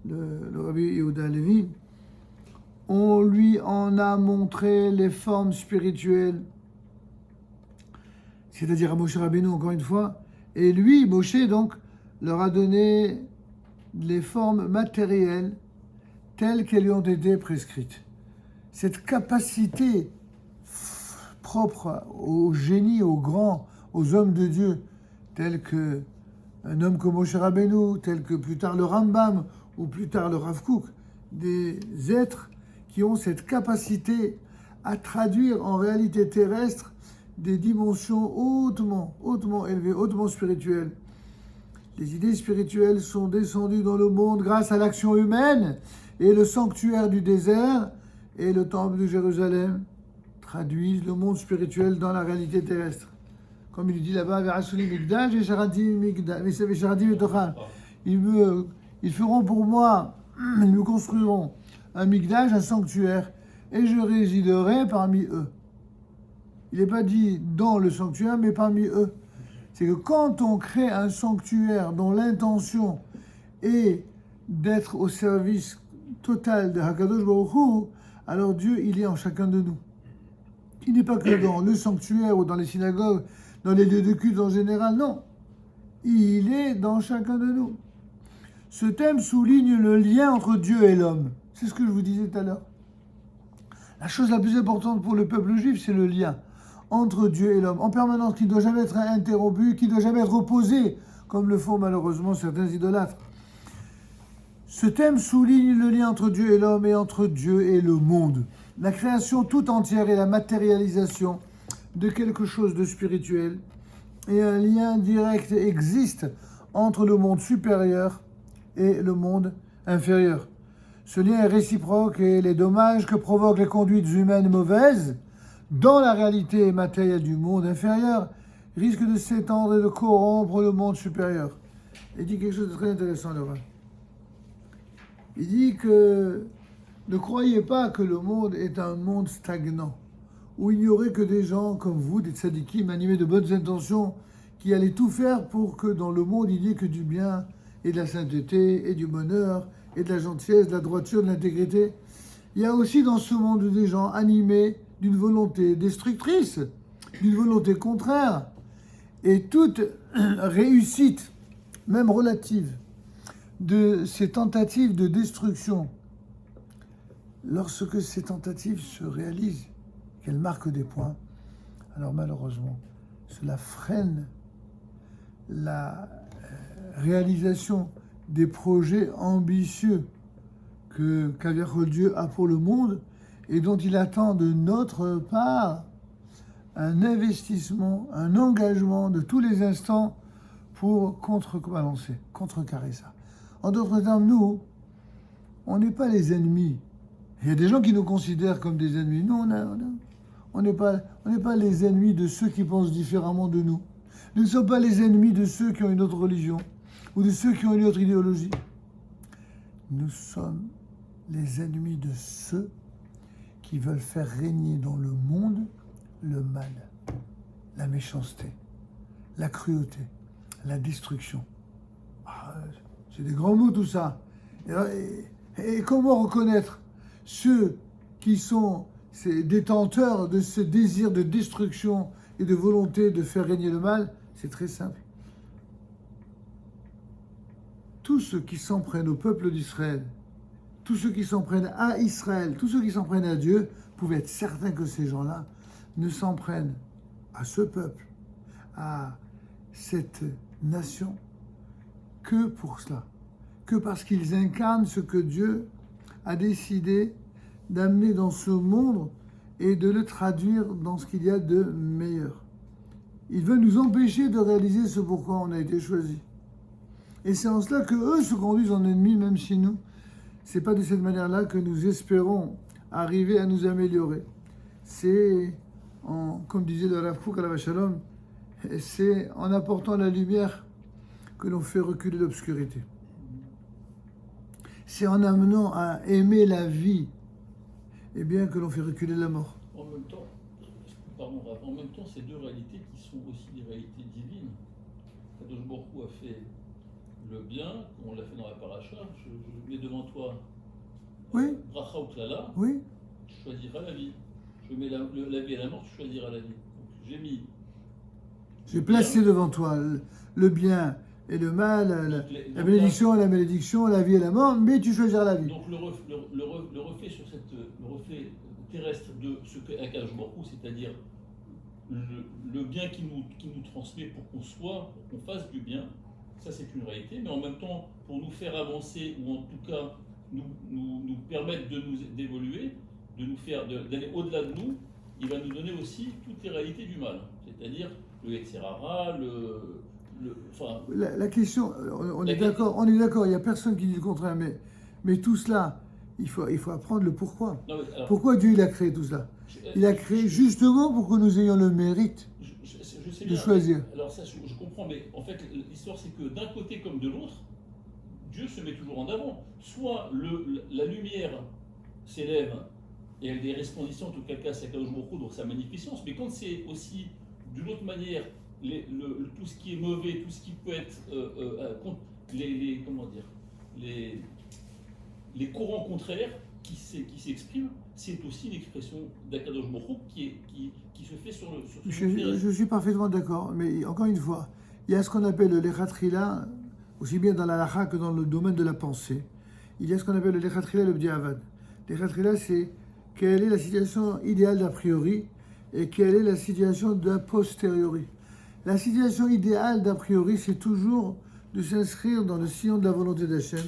le Rabbi Yehuda Halevi. On lui en a montré les formes spirituelles, c'est-à-dire à Moshe Rabbeinu, encore une fois. Et lui, Moshe, donc, leur a donné les formes matérielles telles qu'elles lui ont été prescrites. Cette capacité propre aux génies, aux grands, aux hommes de Dieu, tels que un homme comme Moshe Rabbeinu, tel que plus tard le Rambam, ou plus tard le Rav Kook, des êtres qui ont cette capacité à traduire en réalité terrestre des dimensions hautement élevées, hautement spirituelles. Les idées spirituelles sont descendues dans le monde grâce à l'action humaine, et le sanctuaire du désert et le temple de Jérusalem traduisent le monde spirituel dans la réalité terrestre. Comme il dit là-bas, ils feront pour moi, ils me construiront un migdash, un sanctuaire, et je résiderai parmi eux. Il n'est pas dit dans le sanctuaire, mais parmi eux. C'est que quand on crée un sanctuaire dont l'intention est d'être au service total de Hakadosh Baruch Hu, alors Dieu, il est en chacun de nous. Il n'est pas que dans le sanctuaire ou dans les synagogues, dans les lieux de culte en général, non. Il est dans chacun de nous. Ce thème souligne le lien entre Dieu et l'homme. C'est ce que je vous disais tout à l'heure. La chose la plus importante pour le peuple juif, c'est le lien entre Dieu et l'homme, en permanence, qui ne doit jamais être interrompu, qui ne doit jamais être opposé, comme le font malheureusement certains idolâtres. Ce thème souligne le lien entre Dieu et l'homme et entre Dieu et le monde. La création tout entière et la matérialisation de quelque chose de spirituel. Et un lien direct existe entre le monde supérieur et le monde inférieur. Ce lien est réciproque et les dommages que provoquent les conduites humaines mauvaises dans la réalité matérielle du monde inférieur risquent de s'étendre et de corrompre le monde supérieur. Il dit quelque chose de très intéressant, Laurent. Il dit que ne croyez pas que le monde est un monde stagnant, où il n'y aurait que des gens comme vous, des tzadikim animés de bonnes intentions, qui allaient tout faire pour que dans le monde il n'y ait que du bien et de la sainteté et du bonheur et de la gentillesse, de la droiture, de l'intégrité. Il y a aussi dans ce monde des gens animés d'une volonté destructrice, d'une volonté contraire. Et toute réussite, même relative, de ces tentatives de destruction, lorsque ces tentatives se réalisent, qu'elles marquent des points, alors malheureusement, cela freine la réalisation des projets ambitieux qu'Yakhweh Dieu a pour le monde et dont il attend de notre part un investissement, un engagement de tous les instants pour contrebalancer, contrecarrer ça. En d'autres termes, nous, on n'est pas les ennemis. Il y a des gens qui nous considèrent comme des ennemis. Nous, on n'est pas les ennemis de ceux qui pensent différemment de nous. Nous ne sommes pas les ennemis de ceux qui ont une autre religion ou de ceux qui ont une autre idéologie. Nous sommes les ennemis de ceux qui veulent faire régner dans le monde le mal, la méchanceté, la cruauté, la destruction. C'est des grands mots tout ça. Et comment reconnaître ceux qui sont ces détenteurs de ce désir de destruction et de volonté de faire régner le mal? C'est très simple. Tous ceux qui s'en prennent au peuple d'Israël, tous ceux qui s'en prennent à Israël, tous ceux qui s'en prennent à Dieu, pouvaient être certains que ces gens-là ne s'en prennent à ce peuple, à cette nation, que pour cela, que parce qu'ils incarnent ce que Dieu a décidé d'amener dans ce monde et de le traduire dans ce qu'il y a de meilleur. Il veut nous empêcher de réaliser ce pourquoi on a été choisis. Et c'est en cela que eux se conduisent en ennemis, même si nous, c'est pas de cette manière-là que nous espérons arriver à nous améliorer. C'est, comme disait le Rav Kook alav shalom, c'est en apportant la lumière que l'on fait reculer l'obscurité. C'est en amenant à aimer la vie, eh bien, que l'on fait reculer la mort. En même temps, c'est deux réalités qui sont aussi des réalités divines. Kadosh Baruch Hu a fait le bien, comme on l'a fait dans la paracha. Je mets devant toi Oui. Bracha ou Klala, Oui, tu choisiras la vie. Je mets la vie et la mort, tu choisiras la vie. Donc, j'ai placé devant toi le bien et le mal, la bénédiction et la malédiction, la vie et la mort, mais tu choisiras la vie. Donc le reflet sur le reflet terrestre de ce qu'est Akadosh Baruch Hu, c'est-à-dire le bien qui nous transmet pour qu'on soit, pour qu'on fasse du bien, ça c'est une réalité, mais en même temps, pour nous faire avancer, ou en tout cas nous permettre d'évoluer, d'aller au-delà de nous, il va nous donner aussi toutes les réalités du mal, c'est-à-dire le Yetzirara, La question, on est d'accord, il n'y a personne qui dit le contraire, mais tout cela, il faut apprendre le pourquoi. Non, alors, pourquoi Dieu il a créé tout cela? Il a créé justement pour que nous ayons le mérite je sais de bien, choisir. Alors ça, je comprends, mais en fait, l'histoire, c'est que d'un côté comme de l'autre, Dieu se met toujours en avant. Soit la lumière s'élève et elle a des resplendissances, en tout cas, c'est Akadosh Baruch Hu, donc sa magnificence, mais quand c'est aussi, d'une autre manière, tout ce qui est mauvais, tout ce qui peut être les courants contraires qui s'expriment, c'est aussi une expression d'Akadosh Baruch Hu qui se fait sur Je suis parfaitement d'accord, mais encore une fois, il y a ce qu'on appelle le Lechatrila, aussi bien dans la halakha que dans le domaine de la pensée. Il y a ce qu'on appelle le Lechatrila et le B'diavad. Lechatrila, c'est quelle est la situation idéale d'a priori et quelle est la situation d'a posteriori. La situation idéale d'a priori, c'est toujours de s'inscrire dans le sillon de la volonté d'Hachem,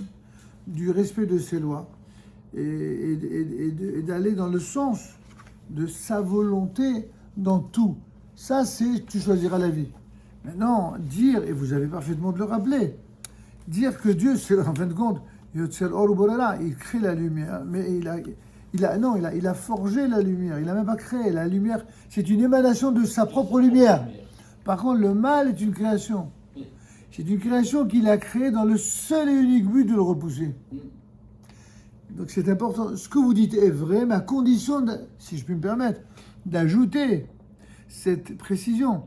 du respect de ses lois, et d'aller dans le sens de sa volonté dans tout. Ça, c'est tu choisiras la vie. Maintenant, dire, et vous avez parfaitement de le rappeler, dire que Dieu, c'est en fin de compte, il crée la lumière, mais il a forgé la lumière, il n'a même pas créé. La lumière, c'est une émanation de sa propre lumière. Par contre, le mal est une création. C'est une création qu'il a créée dans le seul et unique but de le repousser. Donc c'est important. Ce que vous dites est vrai, mais à condition, si je puis me permettre, d'ajouter cette précision.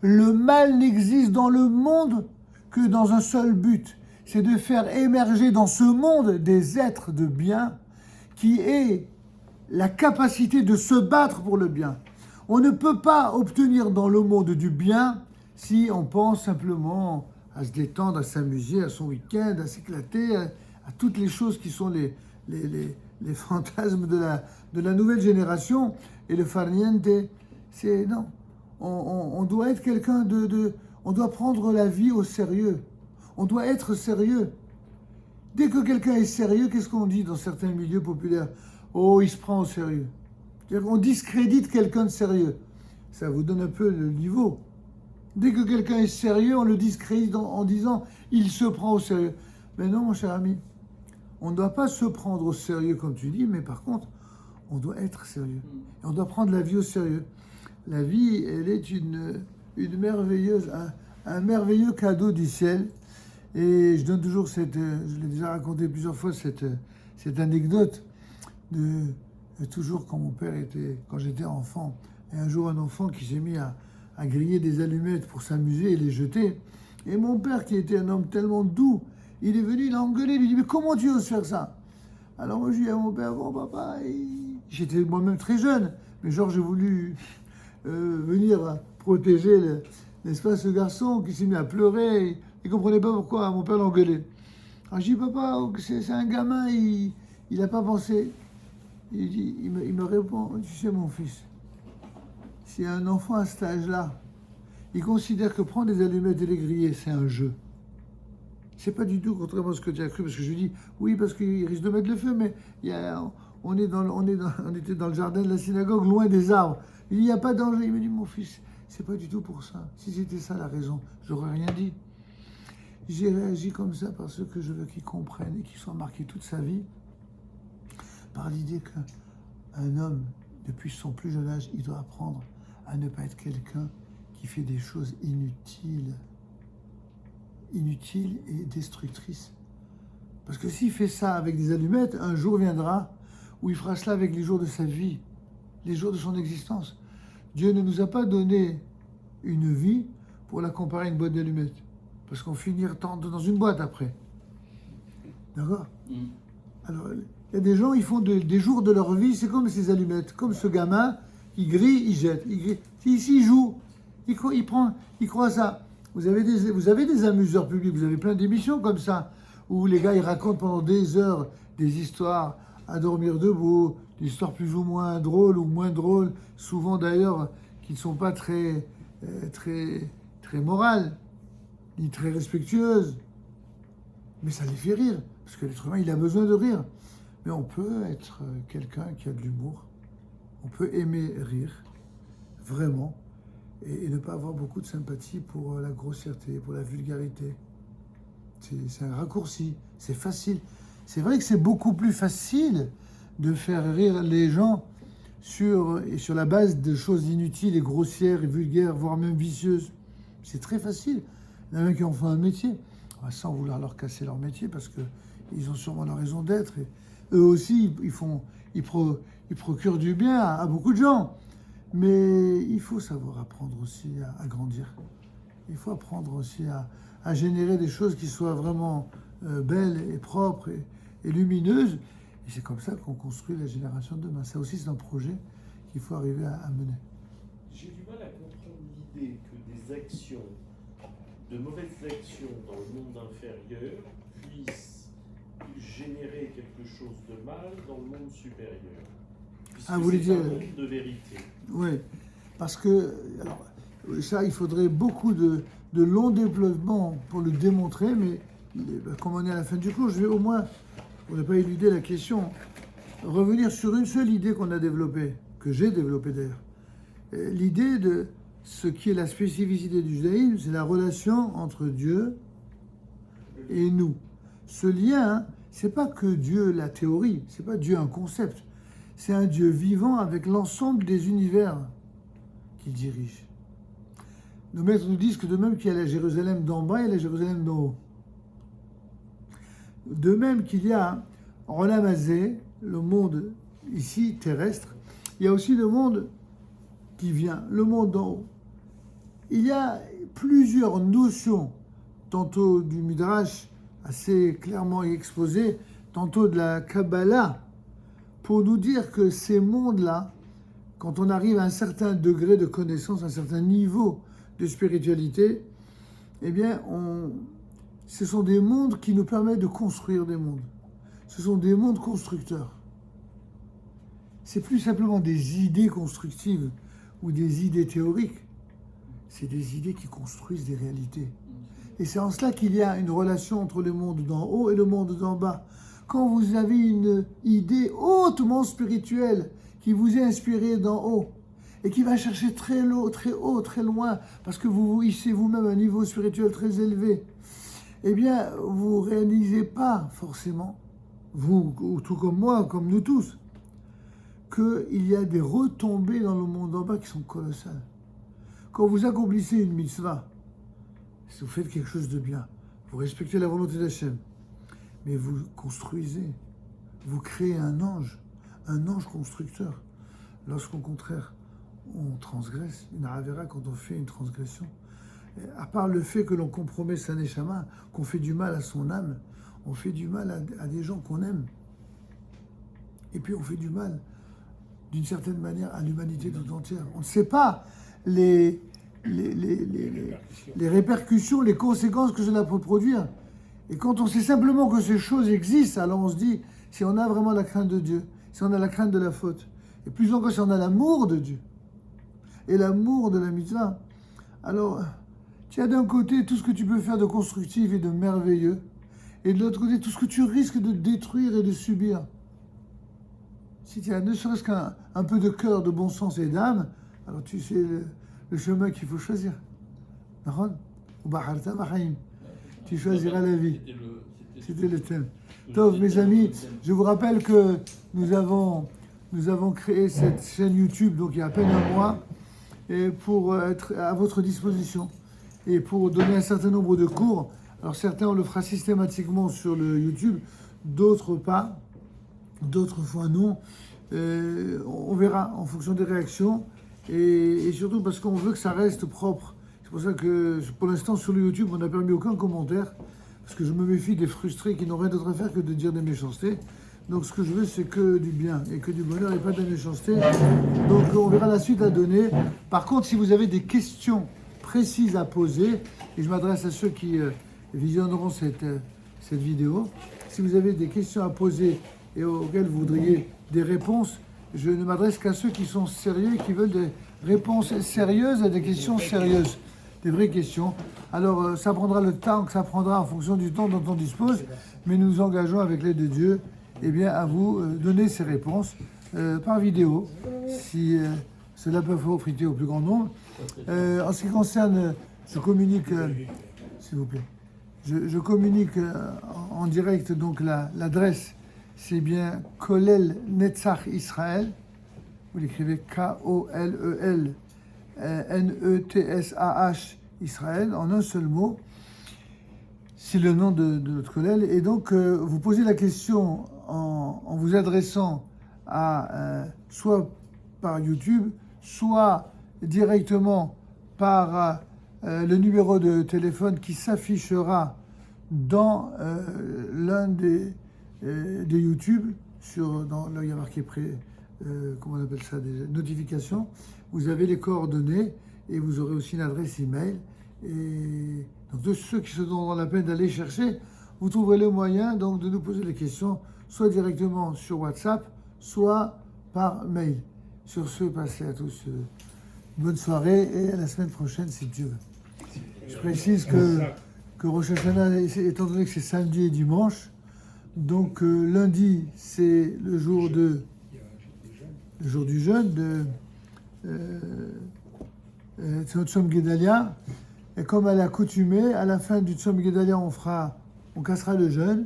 Le mal n'existe dans le monde que dans un seul but. C'est de faire émerger dans ce monde des êtres de bien qui aient la capacité de se battre pour le bien. On ne peut pas obtenir dans le monde du bien si on pense simplement à se détendre, à s'amuser, à son week-end, à s'éclater, à toutes les choses qui sont les fantasmes de la nouvelle génération. Et le farniente, c'est non. on doit être quelqu'un on doit prendre la vie au sérieux. On doit être sérieux. Dès que quelqu'un est sérieux, qu'est-ce qu'on dit dans certains milieux populaires? Oh, il se prend au sérieux. C'est-à-dire qu'on discrédite quelqu'un de sérieux. Ça vous donne un peu le niveau. Dès que quelqu'un est sérieux, on le discrédite en disant « il se prend au sérieux ». Mais non, mon cher ami, on ne doit pas se prendre au sérieux comme tu dis, mais par contre, on doit être sérieux. Et on doit prendre la vie au sérieux. La vie, elle est une merveilleuse, un merveilleux cadeau du ciel. Et je donne toujours je l'ai déjà raconté plusieurs fois, cette anecdote toujours quand j'étais enfant. Et un jour, un enfant qui s'est mis à griller des allumettes pour s'amuser et les jeter. Et mon père, qui était un homme tellement doux, il est venu, il a engueulé, il lui dit « Mais comment tu oses faire ça ?» Alors moi, je dis à mon père « Bon, papa, j'étais moi-même très jeune, mais genre, j'ai voulu venir protéger, n'est-ce pas, ce garçon qui s'est mis à pleurer. Il ne comprenait pas pourquoi mon père l'engueulait. Alors je dis « Papa, c'est un gamin, il n'a pas pensé. » Il me répond « Tu sais, mon fils, si un enfant à cet âge-là, il considère que prendre des allumettes et les griller, c'est un jeu. C'est pas du tout contrairement à ce que tu as cru, parce que je lui dis oui, parce qu'il risque de mettre le feu, mais on était dans le jardin de la synagogue, loin des arbres. Il n'y a pas de danger. Il me dit mon fils, c'est pas du tout pour ça. Si c'était ça la raison, j'aurais rien dit. J'ai réagi comme ça parce que je veux qu'il comprenne et qu'il soit marqué toute sa vie par l'idée qu'un homme, depuis son plus jeune âge, il doit apprendre à ne pas être quelqu'un qui fait des choses inutiles et destructrices. Parce que s'il fait ça avec des allumettes, un jour viendra où il fera cela avec les jours de sa vie, les jours de son existence. Dieu ne nous a pas donné une vie pour la comparer à une boîte d'allumettes. Parce qu'on finira dans une boîte après. D'accord? Alors, il y a des gens, ils font des jours de leur vie, c'est comme ces allumettes, comme ce gamin, il grille, il jette. S'il joue, il croit ça. Vous avez des amuseurs publics, vous avez plein d'émissions comme ça, où les gars, ils racontent pendant des heures des histoires à dormir debout, des histoires plus ou moins drôles ou moins drôles, souvent d'ailleurs qui ne sont pas très morales, ni très respectueuses. Mais ça les fait rire, parce que l'être humain, il a besoin de rire. Mais on peut être quelqu'un qui a de l'humour, on peut aimer rire, vraiment, et ne pas avoir beaucoup de sympathie pour la grossièreté, pour la vulgarité. C'est un raccourci, c'est facile. C'est vrai que c'est beaucoup plus facile de faire rire les gens sur la base de choses inutiles et grossières et vulgaires, voire même vicieuses. C'est très facile. Il y en a qui en font un métier, sans vouloir leur casser leur métier, parce qu'ils ont sûrement leur raison d'être. Et eux aussi, ils procurent du bien à beaucoup de gens. Mais il faut savoir apprendre aussi à grandir. Il faut apprendre aussi à générer des choses qui soient vraiment belles et propres et lumineuses. Et c'est comme ça qu'on construit la génération de demain. Ça aussi, c'est un projet qu'il faut arriver à mener. J'ai du mal à comprendre l'idée que des actions, de mauvaises actions dans le monde inférieur puissent générer quelque chose de mal dans le monde supérieur. Ah, vous voulez dire... un monde de vérité. Oui, parce que alors, ça, il faudrait beaucoup de longs développements pour le démontrer, mais comme on est à la fin du cours, je vais au moins, pour ne pas éluder la question, revenir sur une seule idée qu'on a développée, que j'ai développée d'ailleurs. L'idée de ce qui est la spécificité du judaïsme, c'est la relation entre Dieu et nous. Ce lien, c'est pas que Dieu, la théorie, c'est pas Dieu un concept. C'est un Dieu vivant avec l'ensemble des univers qu'il dirige. Nos maîtres nous disent que de même qu'il y a la Jérusalem d'en bas, il y a la Jérusalem d'en haut. De même qu'il y a Olam Hazé, le monde ici terrestre, il y a aussi le monde qui vient, le monde d'en haut. Il y a plusieurs notions, tantôt du Midrash assez clairement exposé, tantôt de la Kabbalah, pour nous dire que ces mondes-là, quand on arrive à un certain degré de connaissance, un certain niveau de spiritualité, eh bien, ce sont des mondes qui nous permettent de construire des mondes. Ce sont des mondes constructeurs. C'est plus simplement des idées constructives ou des idées théoriques. c'est des idées qui construisent des réalités. Et c'est en cela qu'il y a une relation entre le monde d'en haut et le monde d'en bas. Quand vous avez une idée hautement spirituelle qui vous est inspirée d'en haut et qui va chercher très haut, très loin, parce que vous vous hissez vous-même à un niveau spirituel très élevé, eh bien, vous ne réalisez pas forcément, vous, tout comme moi, comme nous tous, qu'il y a des retombées dans le monde d'en bas qui sont colossales. Quand vous accomplissez une mitzvah, si vous faites quelque chose de bien, vous respectez la volonté d'Hachem, mais vous construisez, vous créez un ange constructeur. Lorsqu'au contraire, on transgresse, une avéra quand on fait une transgression, à part le fait que l'on compromet sa neshama, qu'on fait du mal à son âme, on fait du mal à des gens qu'on aime. Et puis on fait du mal, d'une certaine manière, à l'humanité tout entière. On ne sait pas les répercussions, les conséquences que cela peut produire. Et quand on sait simplement que ces choses existent, alors on se dit, si on a vraiment la crainte de Dieu, si on a la crainte de la faute, et plus encore si on a l'amour de Dieu, et l'amour de la mitzvah, alors tu as d'un côté tout ce que tu peux faire de constructif et de merveilleux, et de l'autre côté tout ce que tu risques de détruire et de subir. Si tu as ne serait-ce qu'un peu de cœur, de bon sens et d'âme, alors tu sais le chemin qu'il faut choisir. Tu choisiras la vie. C'était le thème. Donc, mes amis, je vous rappelle que nous avons créé cette chaîne YouTube, donc il y a à peine un mois, et pour être à votre disposition et pour donner un certain nombre de cours. Alors certains, on le fera systématiquement sur le YouTube, d'autres pas, d'autres fois non. On verra en fonction des réactions et surtout parce qu'on veut que ça reste propre. C'est pour ça que pour l'instant sur le YouTube, on n'a permis aucun commentaire parce que je me méfie des frustrés qui n'ont rien d'autre à faire que de dire des méchancetés. Donc ce que je veux, c'est que du bien et que du bonheur et pas de la méchanceté. Donc on verra la suite à donner. Par contre, si vous avez des questions précises à poser, et je m'adresse à ceux qui visionneront cette vidéo, si vous avez des questions à poser et auxquelles vous voudriez des réponses, je ne m'adresse qu'à ceux qui sont sérieux et qui veulent des réponses sérieuses à des questions sérieuses, des vraies questions. Alors ça prendra le temps que ça prendra en fonction du temps dont on dispose, mais nous nous engageons avec l'aide de Dieu à vous donner ces réponses par vidéo, si cela peut profiter au plus grand nombre. En ce qui concerne, je communique, s'il vous plaît, je communique en direct, donc l'adresse, c'est bien Kolel Netzach Israël. Vous l'écrivez Kolel Netzah Israël, en un seul mot. C'est le nom de notre Kolel. Et donc, vous posez la question en vous adressant à soit par YouTube, soit directement par le numéro de téléphone qui s'affichera dans l'un des YouTube, là il y a marqué comment on appelle ça, des notifications. Vous avez les coordonnées et vous aurez aussi une adresse email. Et donc de ceux qui se donneront la peine d'aller chercher, vous trouverez le moyen donc de nous poser les questions, soit directement sur WhatsApp, soit par mail. Sur ce, passez à tous bonne soirée et à la semaine prochaine si Dieu veut. Je précise que Rosh Hashanah, étant donné que c'est samedi et dimanche, donc lundi c'est le jour du jeûne de Tzom Gedalia. Et comme à l'accoutumée, à la fin du Tzom Gedalia, on cassera le jeûne.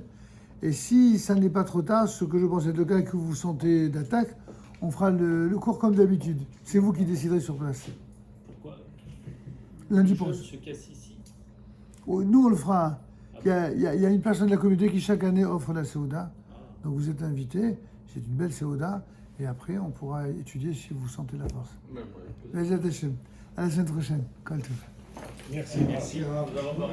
Et si ça n'est pas trop tard, ce que je pense être le cas et que vous vous sentez d'attaque, on fera le cours comme d'habitude. C'est vous qui déciderez sur place. Pourquoi Lundi le prochain. jeûne se casse ici. Nous, on le fera. Il y a une personne de la communauté qui chaque année offre la Séouda. Donc vous êtes invités. C'est une belle Séouda. Et après, on pourra étudier si vous sentez la force. Bezat Hashem. À la semaine prochaine. Kol Tov. Merci. Nous allons voir.